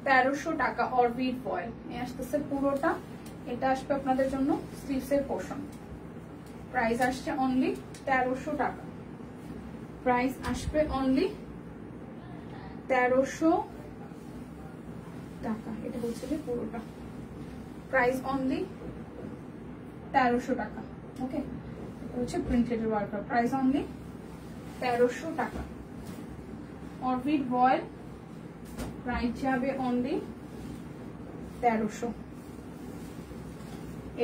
1300 টাকা। অরবিট বয়েল এ আসতেছে পুরোটা। এটা আসবে আপনাদের জন্য স্লিভস এর পোর্শন। প্রাইস আসছে অনলি 1300 টাকা। প্রাইস আসবে অনলি 1300 টাকা। এটা হচ্ছে যে পুরোটা। প্রাইস অনলি 1300 টাকা। ওকে হচ্ছে প্রিন্টেড ওয়ার্কার, প্রাইস অনলি 1300 টাকা। অরবিট ভয়েল প্রাইস যাবে অনলি 1300।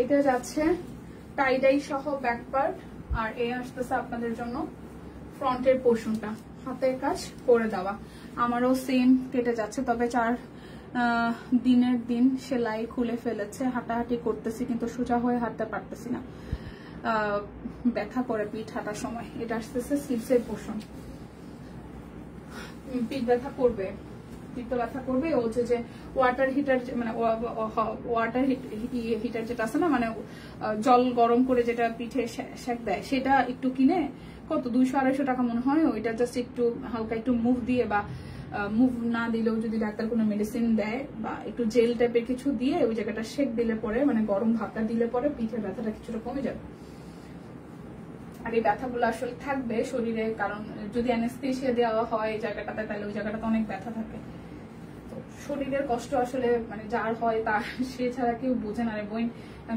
এটা যাচ্ছে টাইডাই সহ ব্যাক পার্ট, আর এই আসতেছে আপনাদের জন্য ফ্রন্টের পোর্শনটা, হাতের কাজ করে দেওয়া। আমারও সেম কেটে যাচ্ছে, তবে 4 দিনের দিন সেলাই খুলে ফেলেছে, হাঁটাহাঁটি করতেছি কিন্তু সোজা হয়ে হাঁটতে পারতেছি না, ব্যথা করে পিঠ হাঁটার সময়। এটা আসতেছে স্লিভসের পোর্শন, পিঠ ব্যথা করবে, পিঠ তো ব্যথা করবে। ও যে ওয়াটার হিটার, মানে ওয়াটার হিটার যেটা আছে না, মানে জল গরম করে যেটা পিঠে সেক দেয়, সেটা একটু কিনে কত 200-250 টাকা মনে হয়। ওইটা জাস্ট একটু হালকা একটু মুভ দিয়ে, বা মুভ না দিলেও যদি ডাক্তার কোনো মেডিসিন দেয় বা একটু জেল টাইপের কিছু দিয়ে ওই জায়গাটা শেক দিলে পরে, মানে গরম ভাবটা দিলে পরে পিঠের ব্যথাটা কিছুটা কমে যাবে। আর এই ব্যথাগুলো আসলে থাকবে শরীরে, কারণ যদি অ্যানেস্থেসিয়া দেওয়া হয় এই জায়গাটাতে, তাহলে ওই জায়গাটাতে অনেক ব্যথা থাকে। তো শরীরের কষ্ট আসলে মানে যার হয় তার, সে ছাড়া কেউ বোঝে না রে বোন।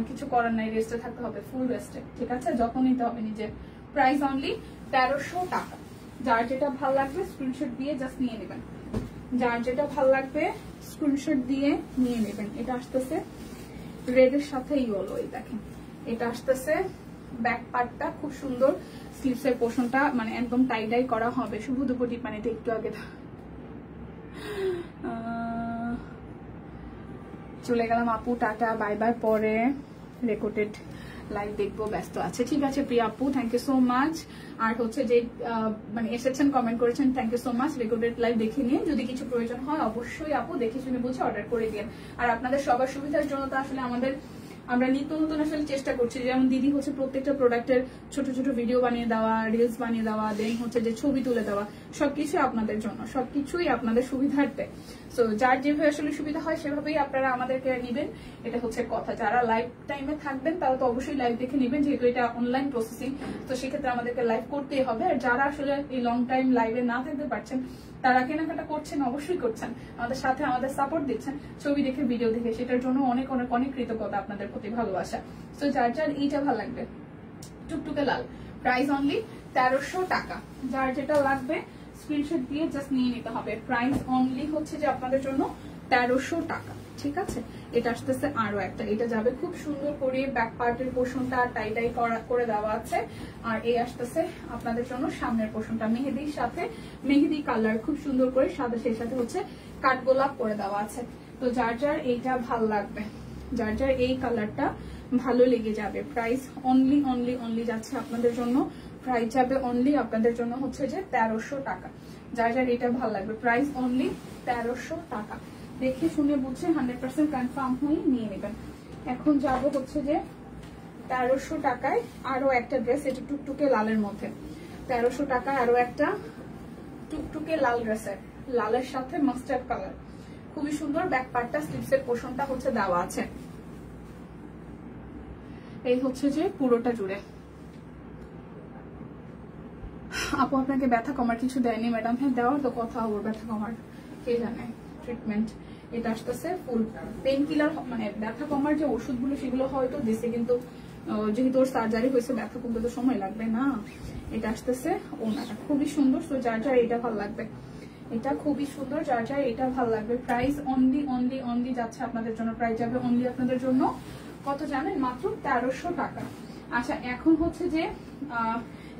কিছু করার নাই, রেস্টে থাকতে হবে, ফুল রেস্টে, ঠিক আছে? যখন নিতে হবে নিজের। প্রাইস অনলি 1300 টাকা। যার যেটা ভালো লাগবে স্ক্রিনশট দিয়ে জাস্ট নিয়ে নেবেন, যার যেটা ভালো লাগবে স্ক্রিনশট দিয়ে নিয়ে নেবেন। এটা আসতেছে রেডের সাথে ইয়েলো, এই দেখেন এটা আসতেছে ব্যাক পার্টটা খুব সুন্দর, স্লিভসের পোর্শনটা মানে একদম টাইডাই করা হবে। শুভ দুপুটি পানিতে একটু আগে চলে গেলাম আপু, টাটা বাই বাই। পরে রেকর্ডেড লাইভ দেখবো, ব্যস্ত আছে, ঠিক আছে প্রিয়া আপু, থ্যাংক ইউ সো মাচ। আর হচ্ছে যে মানে এসেছেন কমেন্ট করেছেন, thank you so much. Recorded live দেখে নিয়ে যদি কিছু প্রয়োজন হয় অবশ্যই আপু দেখে শুনে বুঝে অর্ডার করে দিন। আর আপনাদের সবার সুবিধার জন্য তো আসলে আমরা নিত্য নতুন আসলে চেষ্টা করছি, যেমন দিদি হচ্ছে প্রত্যেকটা প্রোডাক্টের ছোট ছোট ভিডিও বানিয়ে দেওয়া, রিলস বানিয়ে দেওয়া, দেন হচ্ছে যে ছবি তুলে দেওয়া, সবকিছু আপনাদের জন্য, সবকিছুই আপনাদের সুবিধার্থে। সো যার যেভাবে আসলে সুবিধা হয় সেভাবেই আপনারা আমাদেরকে নিবেন, এটা হচ্ছে কথা। যারা লাইভ টাইমে থাকবেন তারা তো অবশ্যই লাইভ দেখে নিবেন, যেহেতু এটা অনলাইন প্রসেসিং, তো সেক্ষেত্রে আমাদেরকে লাইভ করতেই হবে। আর যারা আসলে এই লং টাইম লাইভে না থাকতে পারছেন, তারা কেনাকাটা করছেন, অবশ্যই করছেন, আমাদের সাথে আমাদের সাপোর্ট দিচ্ছেন ছবি দেখে, ভিডিও দেখে, সেটার জন্য অনেক অনেক অনেক কৃতজ্ঞতা আপনাদের প্রতি, ভালোবাসা। তো যার যার এইটা ভালো লাগবে, টুকটুকে লাল, প্রাইস অনলি 1300 টাকা। যার যেটা লাগবে স্ক্রিনশট দিয়ে জাস্ট নিয়ে নিতে হবে। প্রাইস অনলি হচ্ছে যে আপনাদের জন্য 1300 টাকা, ঠিক আছে? এটা আসতেছে আরো একটা, এটা যাবে খুব সুন্দর করে ব্যাক পার্টের পোর্শনটা টাই করে দেওয়া আছে। আর এই আসতেছে আপনাদের জন্য সামনের পোর্শনটা মেহেদির সাথে, মেহেদি কালার খুব সুন্দর করে সাদা, সেই সাথে হচ্ছে কাঠগোলাপ করে দেওয়া আছে। তো যার যার এইটা ভাল লাগবে, যার যার এই কালারটা ভালো লেগে যাবে, প্রাইস অনলি অনলি অনলি যাচ্ছে আপনাদের জন্য, প্রাইস যাবে অনলি আপনাদের জন্য হচ্ছে যে 1300 টাকা। যার যার এটা ভালো লাগবে, প্রাইস অনলি 1300 টাকা। দেখে শুনে বুঝে 100% কনফার্ম হয়ে নিয়ে নেবেন। এখন যাব হচ্ছে যে 1300 টাকায় আরো একটা ড্রেস, এটা টুকটুকে লালের মধ্যে। 1300 টাকায় আরো একটা টুকটুকে লাল ড্রেসের, লালের সাথে মাস্টার্ড কালার, খুবই সুন্দর। ব্যাক পার্টটা স্লিভসের পোর্শনটা হচ্ছে দেওয়া আছে, এই হচ্ছে যে পুরোটা জুড়ে। আপু আপনাকে ব্যথা কমার কিছু দেয়নি ম্যাডাম? হ্যাঁ দেওয়ার তো কথা, ওর ব্যথা কমার কে জানে ট্রিটমেন্ট। এটা আসতেছে ফুল পেন কিলার, মানে ব্যথা কমার যে ওষুধগুলো সেগুলো হয়তো দিছে, কিন্তু যেহেতু ওর সার্জারি হয়েছে ব্যথা কমতে তো সময় লাগবে না। এটা আসতেছে ওনাটা খুবই সুন্দর। তো যার যার এটা ভালো লাগবে, এটা খুবই সুন্দর, যার যার এটা ভালো লাগবে। প্রাইস অনলি অনলি অনলি যাচ্ছে আপনাদের জন্য, প্রাইস যাবে অনলি আপনাদের জন্য কত জানেন? মাত্র 1300 টাকা। আচ্ছা এখন হচ্ছে যে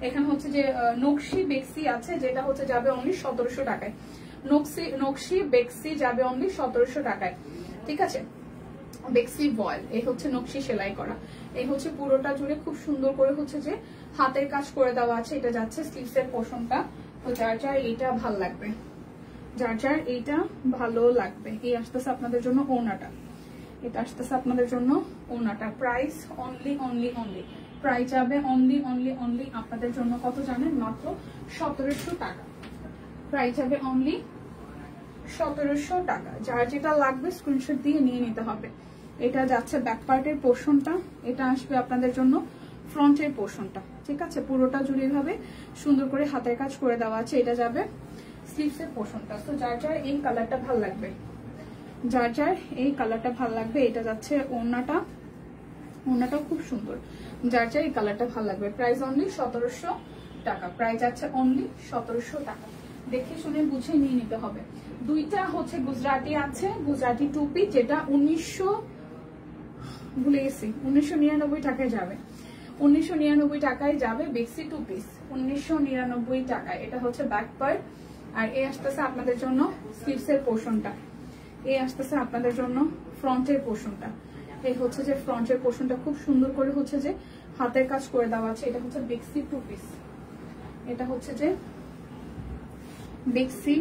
এখানে হচ্ছে যে নকশি বেক্সি আছে, যেটা হচ্ছে যাবে অনলি 1700 টাকায়। নকশি বেক্সি যাবে অনলি 1700 টাকায়, ঠিক আছে? বেক্সি ভয়েল, এই হচ্ছে নকশি সেলাই করা, এই হচ্ছে পুরোটা জুড়ে খুব সুন্দর করে হচ্ছে যে হাতের কাজ করে দেওয়া আছে। এটা যাচ্ছে স্লিভসের পোর্শনটা। তো যার যার এইটা ভাল লাগবে, যার যার এইটা ভালো লাগবে, এই আসতেছে আপনাদের জন্য ওনাটা, এটা আসতেছে আপনাদের জন্য ওনাটা। Price only only only, price যাবে অনলি অনলি অনলি আপনাদের জন্য কত জানেন? মাত্র 1700 টাকা। প্রাইস যাবে অনলি 1700 টাকা। যার যেটা লাগবে স্ক্রিনশট দিয়ে নিয়ে নিতে হবে। এটা যাচ্ছে ব্যাক পার্টের পোর্শনটা, এটা আসবে আপনাদের জন্য ফ্রন্টের পোর্শনটা, ঠিক আছে? পুরোটা জুড়ে এভাবে সুন্দর করে হাতের কাজ করে দেওয়া আছে। এটা যাবে স্লিভসের পোর্শনটা। তো যার যার এই কালারটা ভালো লাগবে, যার যার এই কালারটা ভালো লাগবে, এটা যাচ্ছে ওড়নাটা, ওনাটাও খুব সুন্দর, যার যার এই কালারটা ভালো লাগবে। প্রাইস অনলি 1700 টাকা, প্রাইস আছে অনলি 1700 টাকা। দেখে শুনে বুঝে নিয়ে নিতে হবে। দুইটা হচ্ছে গুজরাটি আছে, গুজরাটি টুপি, যেটা 1999 টাকায় যাবে, 1999 টাকায় যাবে। বেক্সি টু পিস 1999 টাকায়। এটা হচ্ছে ব্যাক পার্ট, আর এই আসতেছে আপনাদের জন্য স্লিভসের পোর্শনটা, এই আসতেছে আপনাদের জন্য ফ্রন্টের পোর্শনটা। এই হচ্ছে যে ফ্রন্টের পোর্শনটা খুব সুন্দর করে হচ্ছে যে হাতের কাজ করে দেওয়া আছে। এটা হচ্ছে বেক্সি টু পিস, এটা হচ্ছে যে বেক্সি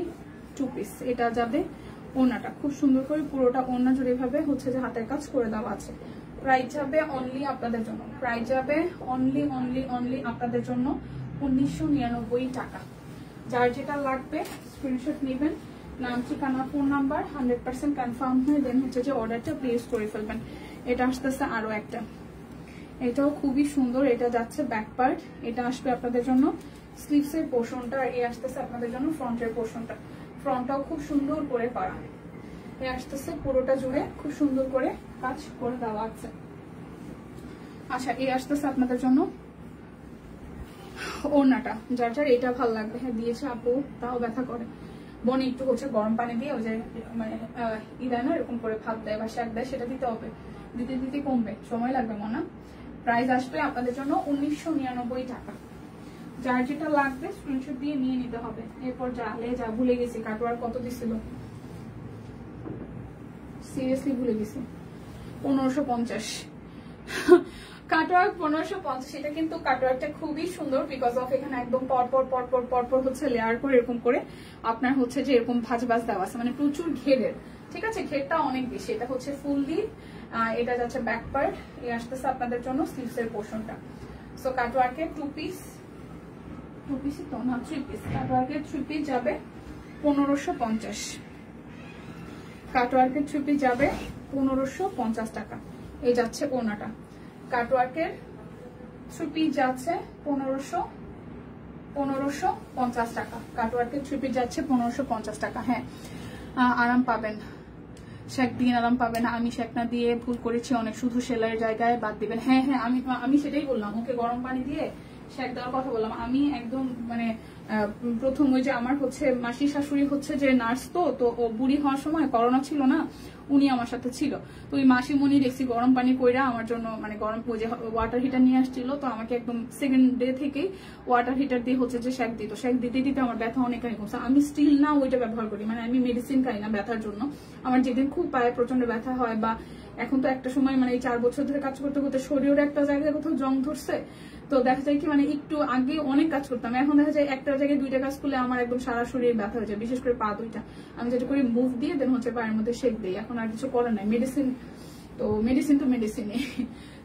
টু পিস। এটা যাবে ওনাটা খুব সুন্দর করে পুরোটা ওনা জুড়ে ভাবে হচ্ছে যে হাতের কাজ করে দেওয়া আছে। প্রাইস যাবে অনলি আপনাদের জন্য, প্রাইস যাবে অনলি অনলি অনলি আপনাদের জন্য 1999 টাকা। যার যেটা লাগবে স্ক্রিনশট নেবেন, নাম ঠিকানা ফোন নাম্বার 100% কনফার্ম হয়ে দেন হচ্ছে যে অর্ডারটা প্লেস করে ফেলবেন। এটা আসতেছে আরো একটা, এটাও খুবই সুন্দর। এটা যাচ্ছে ব্যাক পার্ট, এটা আসবে আপনাদের জন্য স্লিভসের পোর্শনটা, আর এই আসতেছে আপনাদের জন্য ফ্রন্টের পোর্শনটা। ফ্রন্টটাও খুব সুন্দর করে করা, এই আসতেছে পুরোটা জুড়ে খুব সুন্দর করে কাজ করে দেওয়া আছে। আচ্ছা, এই আসতেছে আপনাদের জন্য ওড়নাটা, যার যার এটা ভালো লাগবে। হ্যাঁ দিয়েছে আপু, তাও ব্যথা করে। বোন একটু হচ্ছে গরম পানি দিয়ে ওই যে মানে ইদায় না এরকম করে ভাত দেয় বা শাক দেয়, সেটা দিতে হবে, দিতে দিতে কমবে, সময় লাগবে মনে। প্রাইস আসবে আপনাদের জন্য 1999 টাকা। যার যেটা লাগবে স্ক্রিনশট দিয়ে নিয়ে নিতে হবে। এরপর যা ভুলে গেছি, কাটওয়ার কত দিছিল, সিরিয়াসলি ভুলে গেছি, 1550 কাটওয়ার্ক 1550। এটা কিন্তু কাটওয়ার্কটা খুবই সুন্দর, বিকজ অফ এখানে একদম পরপর পরপর পরপর হচ্ছে লেয়ার করে এরকম করে আপনার হচ্ছে যে এরকম ভাঁজ দেওয়া আছে, মানে প্রচুর ঘেরের, ঠিক আছে, ঘেরটা অনেক বেশি। এটা হচ্ছে ফুল দি, এটা যাচ্ছে ব্যাক পার্ট, এই আসতেছে আপনাদের জন্য স্লিভসের পোর্শনটা। সো কাটওয়ার্কের টু পিস তো না, 3 পিস, কাটওয়ার্কের 3 পিস যাবে 1550, কাটওয়ার্কের 3 পিস যাবে 1550 টাকা। এই যাচ্ছে ওনাটা, কাটওয়ার্কের 3 পিস যাচ্ছে 1550 টাকা, কাটওয়ার্কের 3 পিস যাচ্ছে 1550 টাকা। হ্যাঁ আরাম পাবেন, শেক দিন আরাম পাবেন। আমি শেক না দিয়ে ভুল করেছি অনেক, শুধু সেলাইয়ের জায়গায় বাদ দিবেন। হ্যাঁ হ্যাঁ, আমি সেটাই বললাম, ওকে গরম পানি দিয়ে শেক দেওয়ার কথা বললাম। আমি একদম মানে প্রথম ওই যে আমার হচ্ছে মাসি শাশুড়ি হচ্ছে যে নার্স, তো ও বুড়ি হওয়ার সময় করোনা ছিল না, উনি আমার সাথে ছিল। তো ওই মাসিমণি দেখছি গরম পানি কইরা আমার জন্য মানে গরম ওই যে ওয়াটার হিটার নিয়ে আসছিল, তো আমাকে একদম সেকেন্ড ডে থেকেই ওয়াটার হিটার দিয়ে হচ্ছে যে শেক দিত। শেক দিতে দিতে আমার ব্যথা অনেকখানি কমছে। আমি স্টিল না ওইটা ব্যবহার করি, মানে আমি মেডিসিন খাই না ব্যথার জন্য। আমার যেদিন খুব পায়ে প্রচন্ড ব্যথা হয়, বা এখন তো একটা সময় মানে এই 4 বছর ধরে কাজ করতে করতে শরীরের একটা জায়গায় কোথাও জং ধরছে, তো দেখা যায় কি মানে একটু আগে অনেক কাজ করতাম, এখন দেখা যায় একটা জায়গায় 2টা কাজ করলে আমার একদম সারা শরীরে ব্যথা হয়ে যায়, বিশেষ করে পা 2টা। আমি যেটা করি মুভ দিয়ে দেন হচ্ছে পায়ের মধ্যে শেক দিই, এখন আর কিছু করার নাই, মেডিসিন তো মেডিসিনই।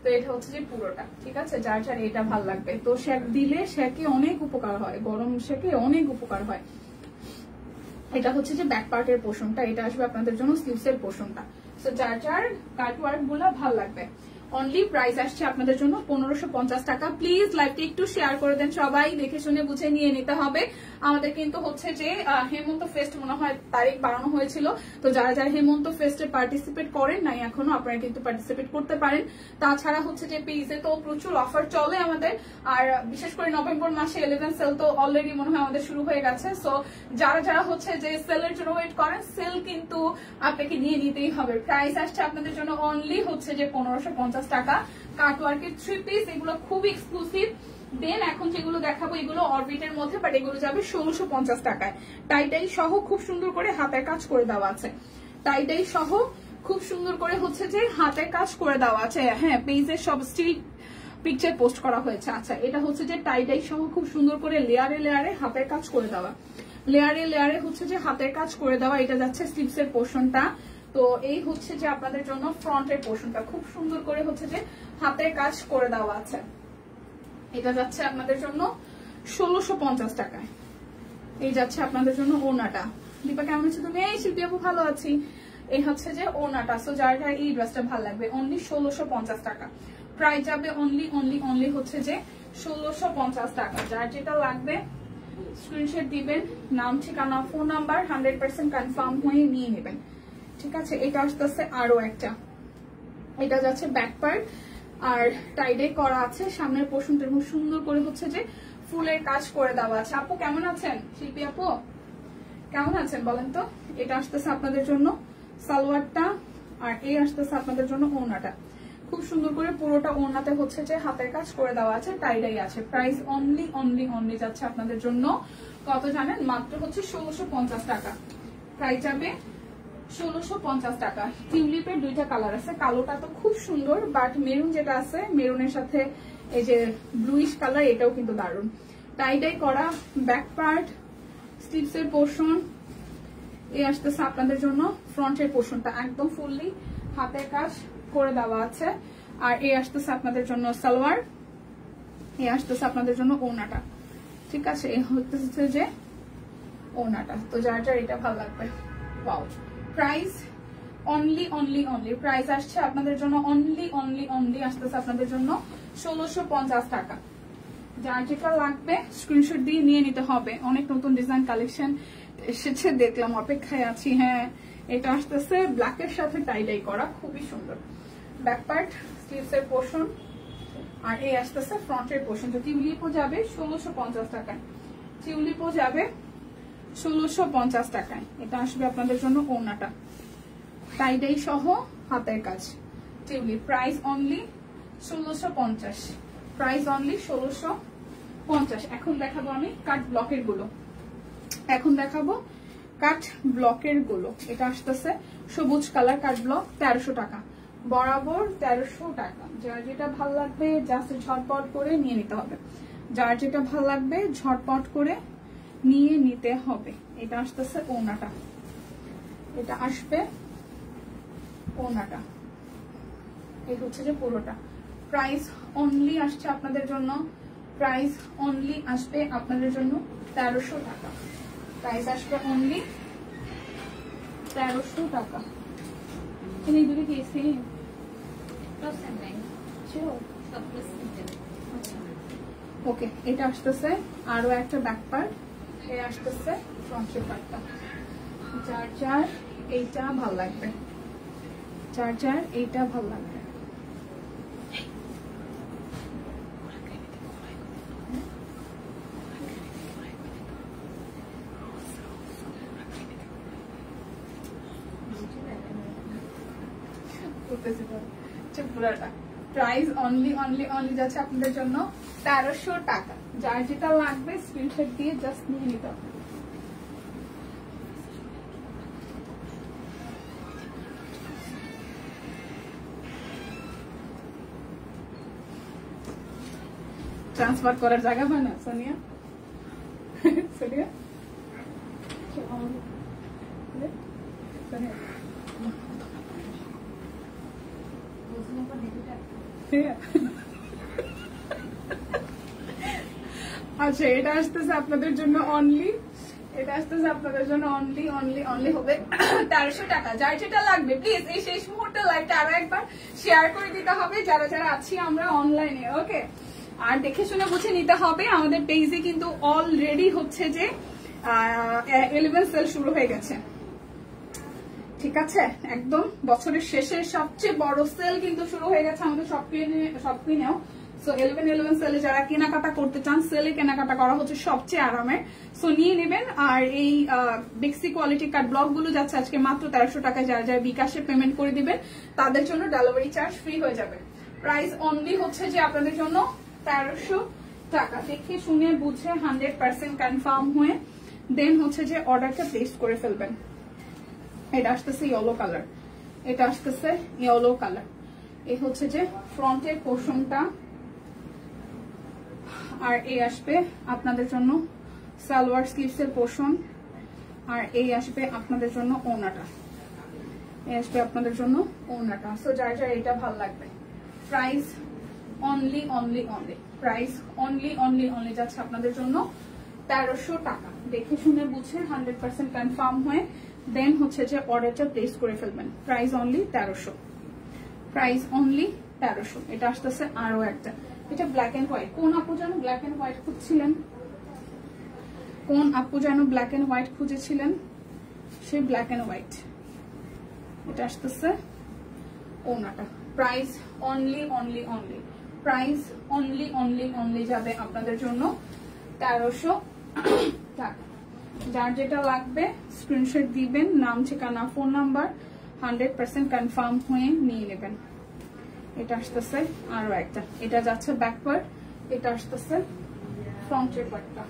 তো এটা হচ্ছে যে পুরোটা, ঠিক আছে, যার যার এটা ভালো লাগবে। তো শেক দিলে শেকে অনেক উপকার হয়, গরম শেকে অনেক উপকার হয়। এটা হচ্ছে যে ব্যাক পার্টের পোর্শনটা, এটা আসবে আপনাদের জন্য স্লিভসের পোর্শনটা। তো যার যার কাটওয়ার্ক গুলা ভালো লাগবে, অনলি প্রাইস আসছে আপনাদের জন্য 1550 টাকা। প্লিজ লাইভটি একটু শেয়ার করে দেন, সবাই দেখে শুনে বুঝে নিয়ে নিতে হবে। আমাদের কিন্তু হচ্ছে যে হেমন্ত ফেস্ট মনে হয় তারিখ বাড়ানো হয়েছিল, তো যারা যারা হেমন্ত ফেস্টে পার্টিসিপেট করেন নাই এখনো, আপনারা কিন্তু পার্টিসিপেট করতে পারেন। তাছাড়া হচ্ছে যে পেজে তো প্রচুর অফার চলে আমাদের, আর বিশেষ করে নভেম্বর মাসে 11 সেল তো অলরেডি মনে হয় আমাদের শুরু হয়ে গেছে। সো যারা যারা হচ্ছে যে সেলের জন্য ওয়েট করেন, সেল কিন্তু আপনাকে নিয়ে নিতেই হবে। প্রাইস আসছে আপনাদের জন্য অনলি হচ্ছে যে 1550 টাকা। কাটওয়ার্কের 3 পিস, এগুলো খুব এক্সক্লুসিভ। দেন এখন যেগুলো দেখাবো এগুলো অরবিটের মধ্যে, বাট এগুলো যাবে 1650 টাকায়। টাইটাই সহ খুব সুন্দর করে হাতের কাজ করে দেওয়া আছে, টাইটাই সহ খুব সুন্দর করে হচ্ছে যে হাতের কাজ করে দেওয়া আছে। হ্যাঁ পেজে সব স্টিল পিকচার পোস্ট করা হয়েছে। আচ্ছা, এটা হচ্ছে যে টাইটাই সহ খুব সুন্দর করে লেয়ারে লেয়ারে হাতের কাজ করে দেওয়া, লেয়ারে লেয়ারে হচ্ছে যে হাতের কাজ করে দেওয়া। এটা যাচ্ছে স্লিভসের পোর্শনটা। তো এই হচ্ছে যে আপনাদের জন্য ফ্রন্টের পোর্শনটা, খুব সুন্দর করে হচ্ছে যে হাতের কাজ করে দেওয়া আছে। এটা যাচ্ছে আপনাদের জন্য 1650 টাকায়। এই যাচ্ছে আপনাদের জন্য ওড়নাটা। দীপা কেমন আছে তুমি? এই শিল্পী আপু ভালো আছি। এই হচ্ছে যে ওড়নাটা। সো যার যার এই ড্রেসটা ভালো লাগবে, অনলি 1650 টাকা। প্রাইস যাবে অনলি অনলি অনলি হচ্ছে যে 1650 টাকা। যার যেটা লাগবে স্ক্রিনশট দিবেন, নাম ঠিকানা ফোন নাম্বার 100% কনফার্ম হয়ে নিয়ে নেবেন, ঠিক আছে। এটা আসতেছে আরো একটা, এটা যাচ্ছে ব্যাক পার্ট, আর টাইডে করা আছে, সামনের পোর্শনটা খুব সুন্দর করে হচ্ছে যে ফুলের কাজ করে দেওয়া আছে। আপু কেমন আছেন? শিল্পী আপু কেমন আছেন বলেন তো? এটা আসতেছে আপনাদের জন্য সালোয়ারটা, আর এই আসতেছে আপনাদের জন্য ওড়নাটা। খুব সুন্দর করে পুরোটা ওড়নাতে হচ্ছে যে হাতের কাজ করে দেওয়া আছে, টাইডাই আছে। প্রাইস অনলি অনলি অনলি যাচ্ছে আপনাদের জন্য কত জানেন? মাত্র হচ্ছে 1650 টাকা। প্রাইস যাবে 1650 টাকা। টিউলিপের দুইটা কালার আছে, কালোটা তো খুব সুন্দর, বাট মেরুন যেটা আছে মেরুনের সাথে এই যে ব্লুইশ কালার, এটাও কিন্তু দারুন। টাইডাই করা ব্যাক পার্ট, স্লিভস এর পোর্শন, এই আসতেছে আপনাদের জন্য ফ্রন্টের পোর্শনটা একদম ফুললি হাতের কাজ করে দেওয়া আছে। আর এই আসতেছে আপনাদের জন্য সালোয়ার, এই আসতেছে আপনাদের জন্য ওড়নাটা। ঠিক আছে, এই হচ্ছে যে ওড়নাটা। তো যার যার এটা ভালো লাগবে। Wow, price only only only, price আসছে আপনাদের জন্য অনলি অনলি অনলি আসতেছে আপনাদের জন্য 1650 টাকা। যার যেটা লাগবে স্ক্রিনশট দিয়ে নিয়ে নিতে হবে। অনেক নতুন ডিজাইন কালেকশন এসেছে দেখলাম, অপেক্ষায় আছি। হ্যাঁ, এটা আসতেছে ব্ল্যাকের সাথে টাইডাই করা, খুবই সুন্দর। ব্যাক পার্ট, স্লিভস এর পোর্শন, আর এই আসতেছে ফ্রন্টের পোর্শন। তো টিউলিপও যাবে 1650 টাকায়, টিউলিপও যাবে 1650 টাকায়। এটা আসবে আপনাদের জন্য ওড়নাটা, টাইডাই সহ হাতের কাজ, tulip. Price only 1650, price only 1650। এখন দেখাবো আমি কাট ব্লকের গুলো, এখন দেখাবো কাট ব্লকের গুলো। এটা আসতেছে সবুজ কালার কাট ব্লক, 1300 টাকা বরাবর, 1300 টাকা। যার যেটা ভাল লাগবে জাস্ট ঝটপট করে নিয়ে নিতে হবে, যার যেটা ভাল লাগবে ঝটপট করে নিয়ে নিতে হবে। এটা আসতেছে ওড়নাটা, এটা আসবে ওড়নাটা, এই হচ্ছে যে পুরোটা। প্রাইস অনলি আসছে আপনাদের জন্য, প্রাইস অনলি আসবে আপনাদের জন্য 1300 টাকা। প্রাইস আসবে অনলি 1300 টাকা। এই দুটো কি সেম? ওকে, এটা আসতেছে আরো একটা ব্যাক পার্ট, এই আসতেছে ফ্রন্টের পার্টটা। যার যার এইটা ভাল লাগবে, যার যার এইটা ভাল লাগবে। প্রাইস অনলি অনলি অনলি যাচ্ছে আপনাদের জন্য 1300 টাকা। যার যেটা লাগবে স্ক্রিনশট দিয়ে জাস্ট নিয়ে নিতে হবে। ট্রান্সফার করার জায়গা হয় না সোনিয়া, সোনিয়া আচ্ছা, এটা আসতেছে আপনাদের জন্য অনলি, এটা আসতেছে আপনাদের জন্য অনলি অনলি অনলি হবে 1300 টাকা। যার যেটা লাগবে প্লিজ এই শেষ মুহূর্তে লাইভটা আরো একবার শেয়ার করে দিতে হবে যারা যারা আছি আমরা অনলাইনে। ওকে, আর দেখে শুনে বুঝে নিতে হবে। আমাদের পেজে কিন্তু অলরেডি হচ্ছে যে 11 সেল শুরু হয়ে গেছে। ঠিক আছে, একদম বছরের শেষের সবচেয়ে বড় সেল কিন্তু শুরু হয়ে গেছে আমাদের শপিনেও। সো 11 সেলে যারা কেনাকাটা করতে চান, সেলে কেনাকাটা করা হচ্ছে সবচেয়ে আরামের। সো নিয়ে নেবেন। আর এই বেক্সি কোয়ালিটি কাট ব্লক গুলো যাচ্ছে আজকে মাত্র 1300 টাকায়। যারা যারা বিকাশে পেমেন্ট করে দিবেন তাদের জন্য ডেলিভারি চার্জ ফ্রি হয়ে যাবে। প্রাইস অনলি হচ্ছে যে আপনাদের জন্য 1300 টাকা। দেখে শুনে বুঝে 100% কনফার্ম হয়ে দেন হচ্ছে যে অর্ডারটা প্লেস করে ফেলবেন। এটা আসতেছে ইয়েলো কালার, এটা আসতেছে ইয়েলো কালার। এই হচ্ছে যে ফ্রন্টের পোর্শনটা, আর এই আসবে আপনাদের জন্য সালোয়ার স্লিভস এর পোর্শন, আর এই আসবে আপনাদের জন্য ওড়নাটা, এই আসবে আপনাদের জন্য ওড়নাটা। সো যার যার এটা ভালো লাগবে। Price only only only, price only only only যাচ্ছে আপনাদের জন্য 1300 টাকা। দেখে শুনে বুঝে 100% কনফার্ম হয়ে দেন হচ্ছে যে অর্ডারটা প্লেস করে ফেলবেন। Price only 1300, price only 1300। এটা আসতেছে আরো একটা, এটা ব্ল্যাক এন্ড হোয়াইট। কোন আপু যেন ব্ল্যাক এন্ড হোয়াইট খুঁজছিলেন, কোন আপু যেন ব্ল্যাক এন্ড হোয়াইট খুঁজেছিলেন, সেই ব্ল্যাক এন্ড হোয়াইট। এটা আসতেছে ওড়নাটা। Price only only only price only only only যাবে আপনাদের জন্য 1300 টাকা। যার যেটা লাগবে স্ক্রিনশট দিবেন, নাম ঠিকানা ফোন নাম্বার 100% কনফার্ম হয়ে নিয়ে নেবেন। এটা আসতেছে আরো একটা, এটা যাচ্ছে ব্যাক পার্ট, এটা আসতেছে ফ্রন্টের পার্টটা।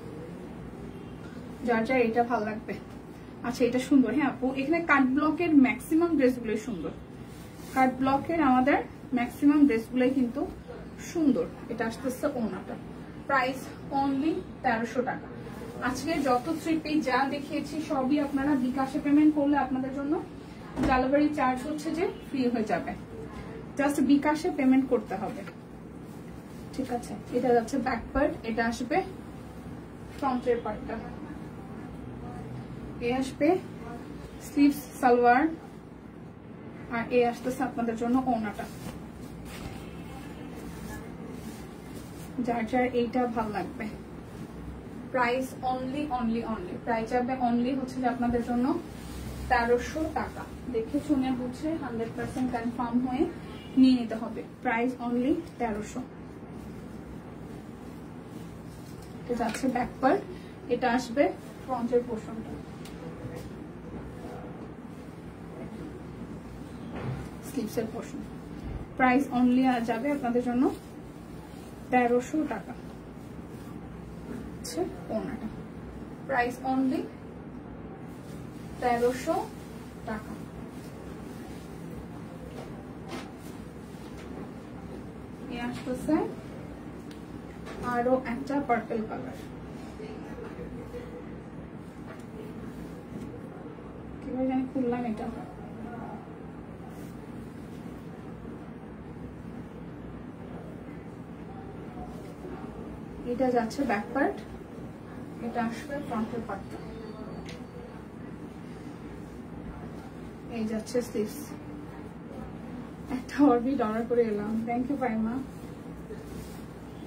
যার যার এটা ভালো লাগবে। আচ্ছা এটা সুন্দর। হ্যাঁ আপু, এখানে কাট ব্লকের ম্যাক্সিমাম ড্রেসগুলো সুন্দর, কাট ব্লকের আমাদের ম্যাক্সিমাম ড্রেসগুলোই কিন্তু সুন্দর। এটা আসতেছে ওনাটা, প্রাইস অনলি 1300 টাকা। আজকে যত থ্রি পিস যা দেখিয়েছি সবই আপনারা বিকাশে পেমেন্ট করলে আপনাদের জন্য ডেলিভারি চার্জ হচ্ছে যে ফ্রি হয়ে যাবে, জাস্ট বিকাশে পেমেন্ট করতে হবে, ঠিক আছে। এটা যাচ্ছে ব্যাক পার্ট, এটা আসবে ফ্রন্টের পার্টটা, এ আসবে স্লিভস সালোয়ার, আর এ আসতেছে আপনাদের জন্য ওড়নাটা। যার যার এইটা ভালো লাগবে, price only only only price যাবে অনলি হচ্ছে যে আপনাদের জন্য 1300 টাকা। দেখে শুনে বুঝে 100% কনফার্ম হয়ে নিয়ে নিতে হবে, প্রাইস অনলি 1300। এটা যাচ্ছে ব্যাক পার্ট, এটা আসবে ফ্রন্টের পোর্শনটা, স্লিভসের পোর্শন। প্রাইস অনলি যাবে আপনাদের জন্য 1300 টাকা। আচ্ছা ওনাটা প্রাইস অনলি 1300 টাকা। এ আসতেছে আরো একটা পার্পল কালার, কিভাবে জানি খুললাম এটা। এটা যাচ্ছে ব্যাক পার্ট, এটা আসবে ফ্রন্টের পার্টটা, এই যাচ্ছে স্লিভস। একটা অরবিট অর্ডার করে এলাম, থ্যাংক ইউ ফাইমা।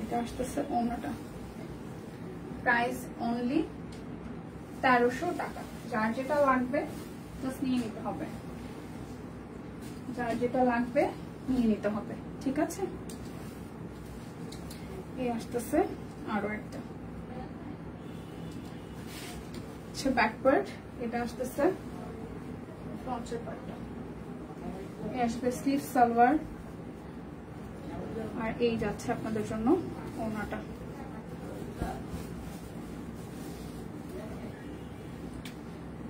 এটা আসতেছে ওনাটা, প্রাইস অনলি 1300 টাকা। যার যেটা লাগবে জাস্ট নিয়ে নিতে হবে, যার যেটা লাগবে নিয়ে নিতে হবে, ঠিক আছে। এই আসতেছে আরো একটা, ব্যাক পার্ট, এটা আসতেছে ফ্রন্টের পার্টটা, এই আসবে স্লিভ সালোয়ার, আর এই যাচ্ছে আপনাদের জন্য ওনাটা।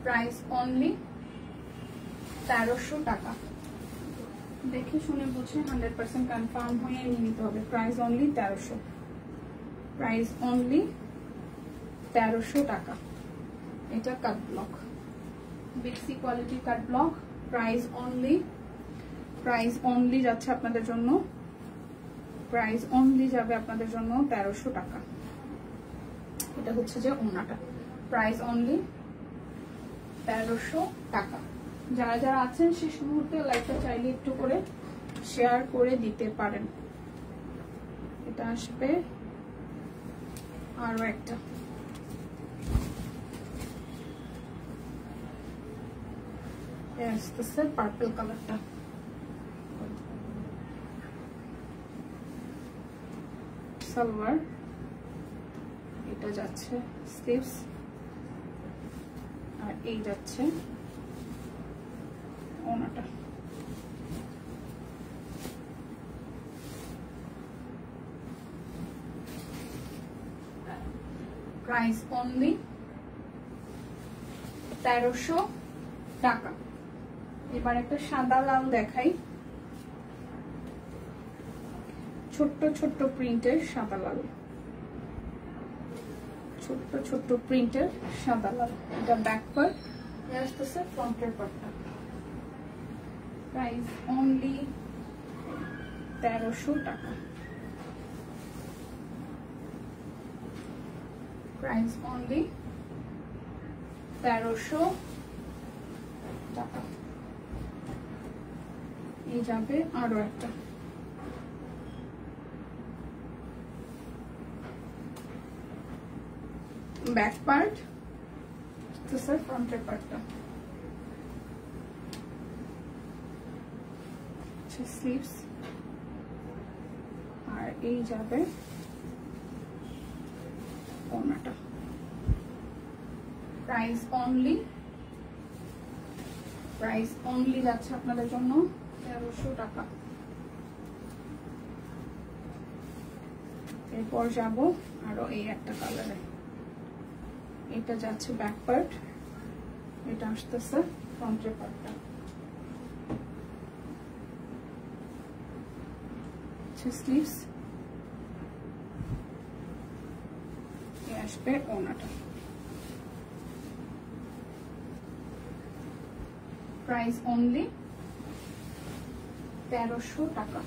প্রাইস অনলি 1300 টাকা। দেখে শুনে বুঝে 100% কনফার্ম হয়ে নিয়ে নিতে হবে, প্রাইস অনলি 1300, প্রাইস অনলি 1300 টাকা। এটা কাট ব্লক, বিক্সি কোয়ালিটি কাট ব্লক, প্রাইস অনলি যাচ্ছে আপনাদের জন্য, প্রাইস অনলি যাবে আপনাদের জন্য 1300 টাকা। এটা হচ্ছে যে ওনাটা, প্রাইস অনলি 1300 টাকা। যারা যারা আছেন শেষ মুহূর্তে লাইকটা চাইলে একটু করে শেয়ার করে দিতে পারেন। এটা আসবে আরো একটা, আসতেছে পার্পল কালারটা, সালোয়ার, এটা যাচ্ছে স্লিভস, আর এই যাচ্ছে ওনাটা। প্রাইস অনলি 1300 টাকা। এবার একটা সাদা লাল দেখাই, ছোট্ট ছোট্ট প্রিন্টের সাদা লাল, ছোট্ট ছোট্ট প্রিন্টের সাদা লাল। এটা ব্যাক পার্ট, আসতেছে ফ্রন্টের পার্টটা। প্রাইস অনলি 1300 টাকা। প্রাইস অনলি 1300 টাকা। এই যাবে আরো একটা, ব্যাক পার্ট, তো স্যার ফ্রন্টের পার্টটা, স্লিভস, এই যাবে ওড়নাটা। প্রাইস অনলি যাচ্ছে আপনাদের জন্য 1300 টাকা। এরপর যাব আরো এই একটা কালারে, এটা যাচ্ছে ব্যাক পার্ট, এটা আসতেছে ফ্রন্টের পার্টটা। স্লিভস আসবে ওড়নাটা। প্রাইস অনলি 1300 টাকা।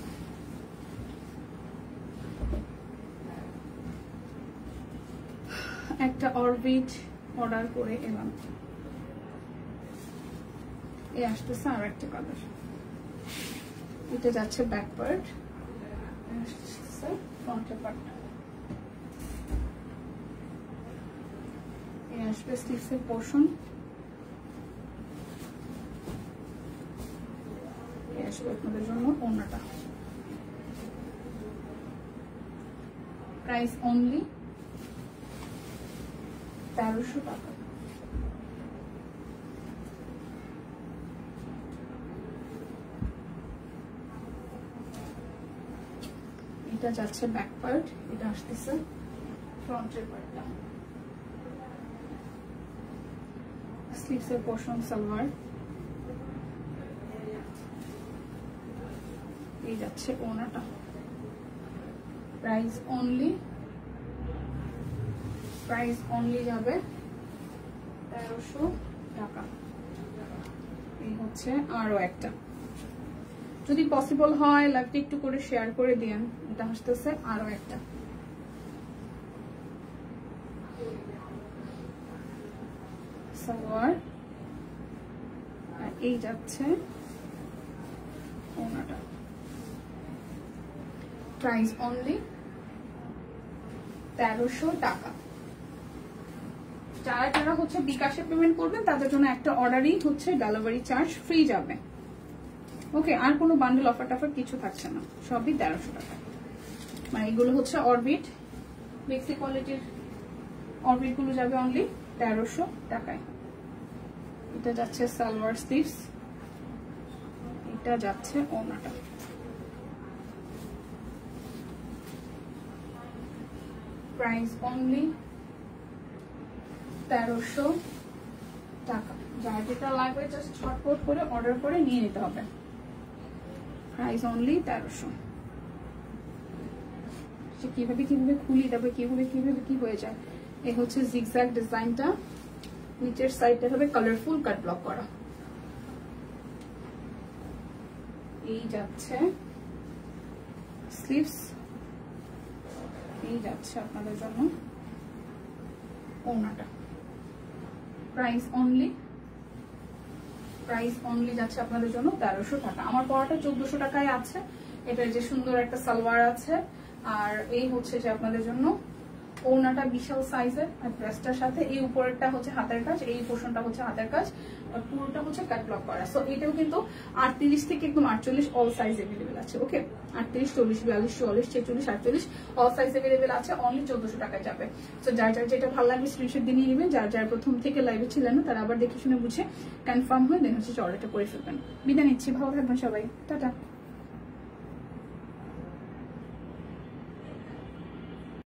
একটা অরবিট অর্ডার করে এলাম, এই আসতেছে আর একটা কালার, এটা যাচ্ছে ব্যাক পার্ট, ফ্রন্টের পার্টটা। এই আসবে স্লিভসের পোর্শন, এই আসবে আপনাদের জন্য ওড়নাটা। প্রাইস অনলি 1300 টাকা। এটা যাচ্ছে ব্যাক পার্ট, এটা আসতেছে ফ্রন্টের পার্টটা। স্লিভসের পোর্শন সালোয়ার, এই যাচ্ছে ওড়নাটা। প্রাইস অনলি যাবে 1300 টাকা। এই হচ্ছে আরো একটা, যদি পসিবল হয় লাইভটা একটু করে শেয়ার করে দিন। এটা আসতেছে আরো একটা, সালোয়ার, আর এই যাচ্ছে ওড়নাটা। প্রাইস অনলি 1300 টাকা। যারা হচ্ছে বিকাশে পেমেন্ট করবেন তাদের জন্য একটা অর্ডারই হচ্ছে ডেলিভারি চার্জ ফ্রি যাবে। ওকে, আর কোনো বান্ডেল অফার টাফার কিছু থাকছে না, সবই 1300 টাকা। মানে এগুলো হচ্ছে অরবিট, বেক্সি কোয়ালিটির অরবিট গুলো যাবে অনলি 1300 টাকায়। এটা যাচ্ছে সালোয়ার স্লিভস, এটা যাচ্ছে ওড়নাটা। প্রাইস অনলি 1300 টাকা। যার যেটা লাগবে জাস্ট ঝটপট করে অর্ডার করে নিয়ে নিতে হবে। Price only 1300। কিভাবে খুলি, তারপরে কিভাবে কি হয়ে যায়। এই হচ্ছে জিগজ্যাগ ডিজাইনটা, নিচের সাইডটা হবে কালারফুল কাট ব্লক করা। এই যাচ্ছে স্লিভস, এই যাচ্ছে আপনাদের জন্য ওড়নাটা। প্রাইস অনলি যাচ্ছে আপনাদের জন্য 1300 টাকা। আমার পরাটা 1400 টাকায় আছে। এটার যে সুন্দর একটা সালোয়ার আছে, আর এই হচ্ছে যে আপনাদের জন্য ওড়নাটা বিশাল সাইজের, আর ড্রেসটার সাথে এই উপরেরটা হচ্ছে হাতের কাজ, এই পোর্শনটা হচ্ছে হাতের কাজ, আর পুরোটা হচ্ছে ক্যাটলগ করা। সো এটাও কিন্তু 38 থেকে একদম 48 অল সাইজ अवेलेबल আছে। ওকে, 38, 40, 42, 44, 46, 48 অল সাইজ अवेलेबल আছে। অনলি 1400 টাকায় যাবে। সো যার যেটা ভালো লাগবে স্ক্রিনশট দিয়ে নিয়ে নেবেন। যার প্রথম থেকে লাইভে ছিলেন না তারা আবার দেখে শুনে বুঝে কনফার্ম হয়ে দেন হচ্ছে অর্ডারটা করে ফেলবেন। বিদায় নিচ্ছি, ভালো থাকবেন সবাই, টাটা।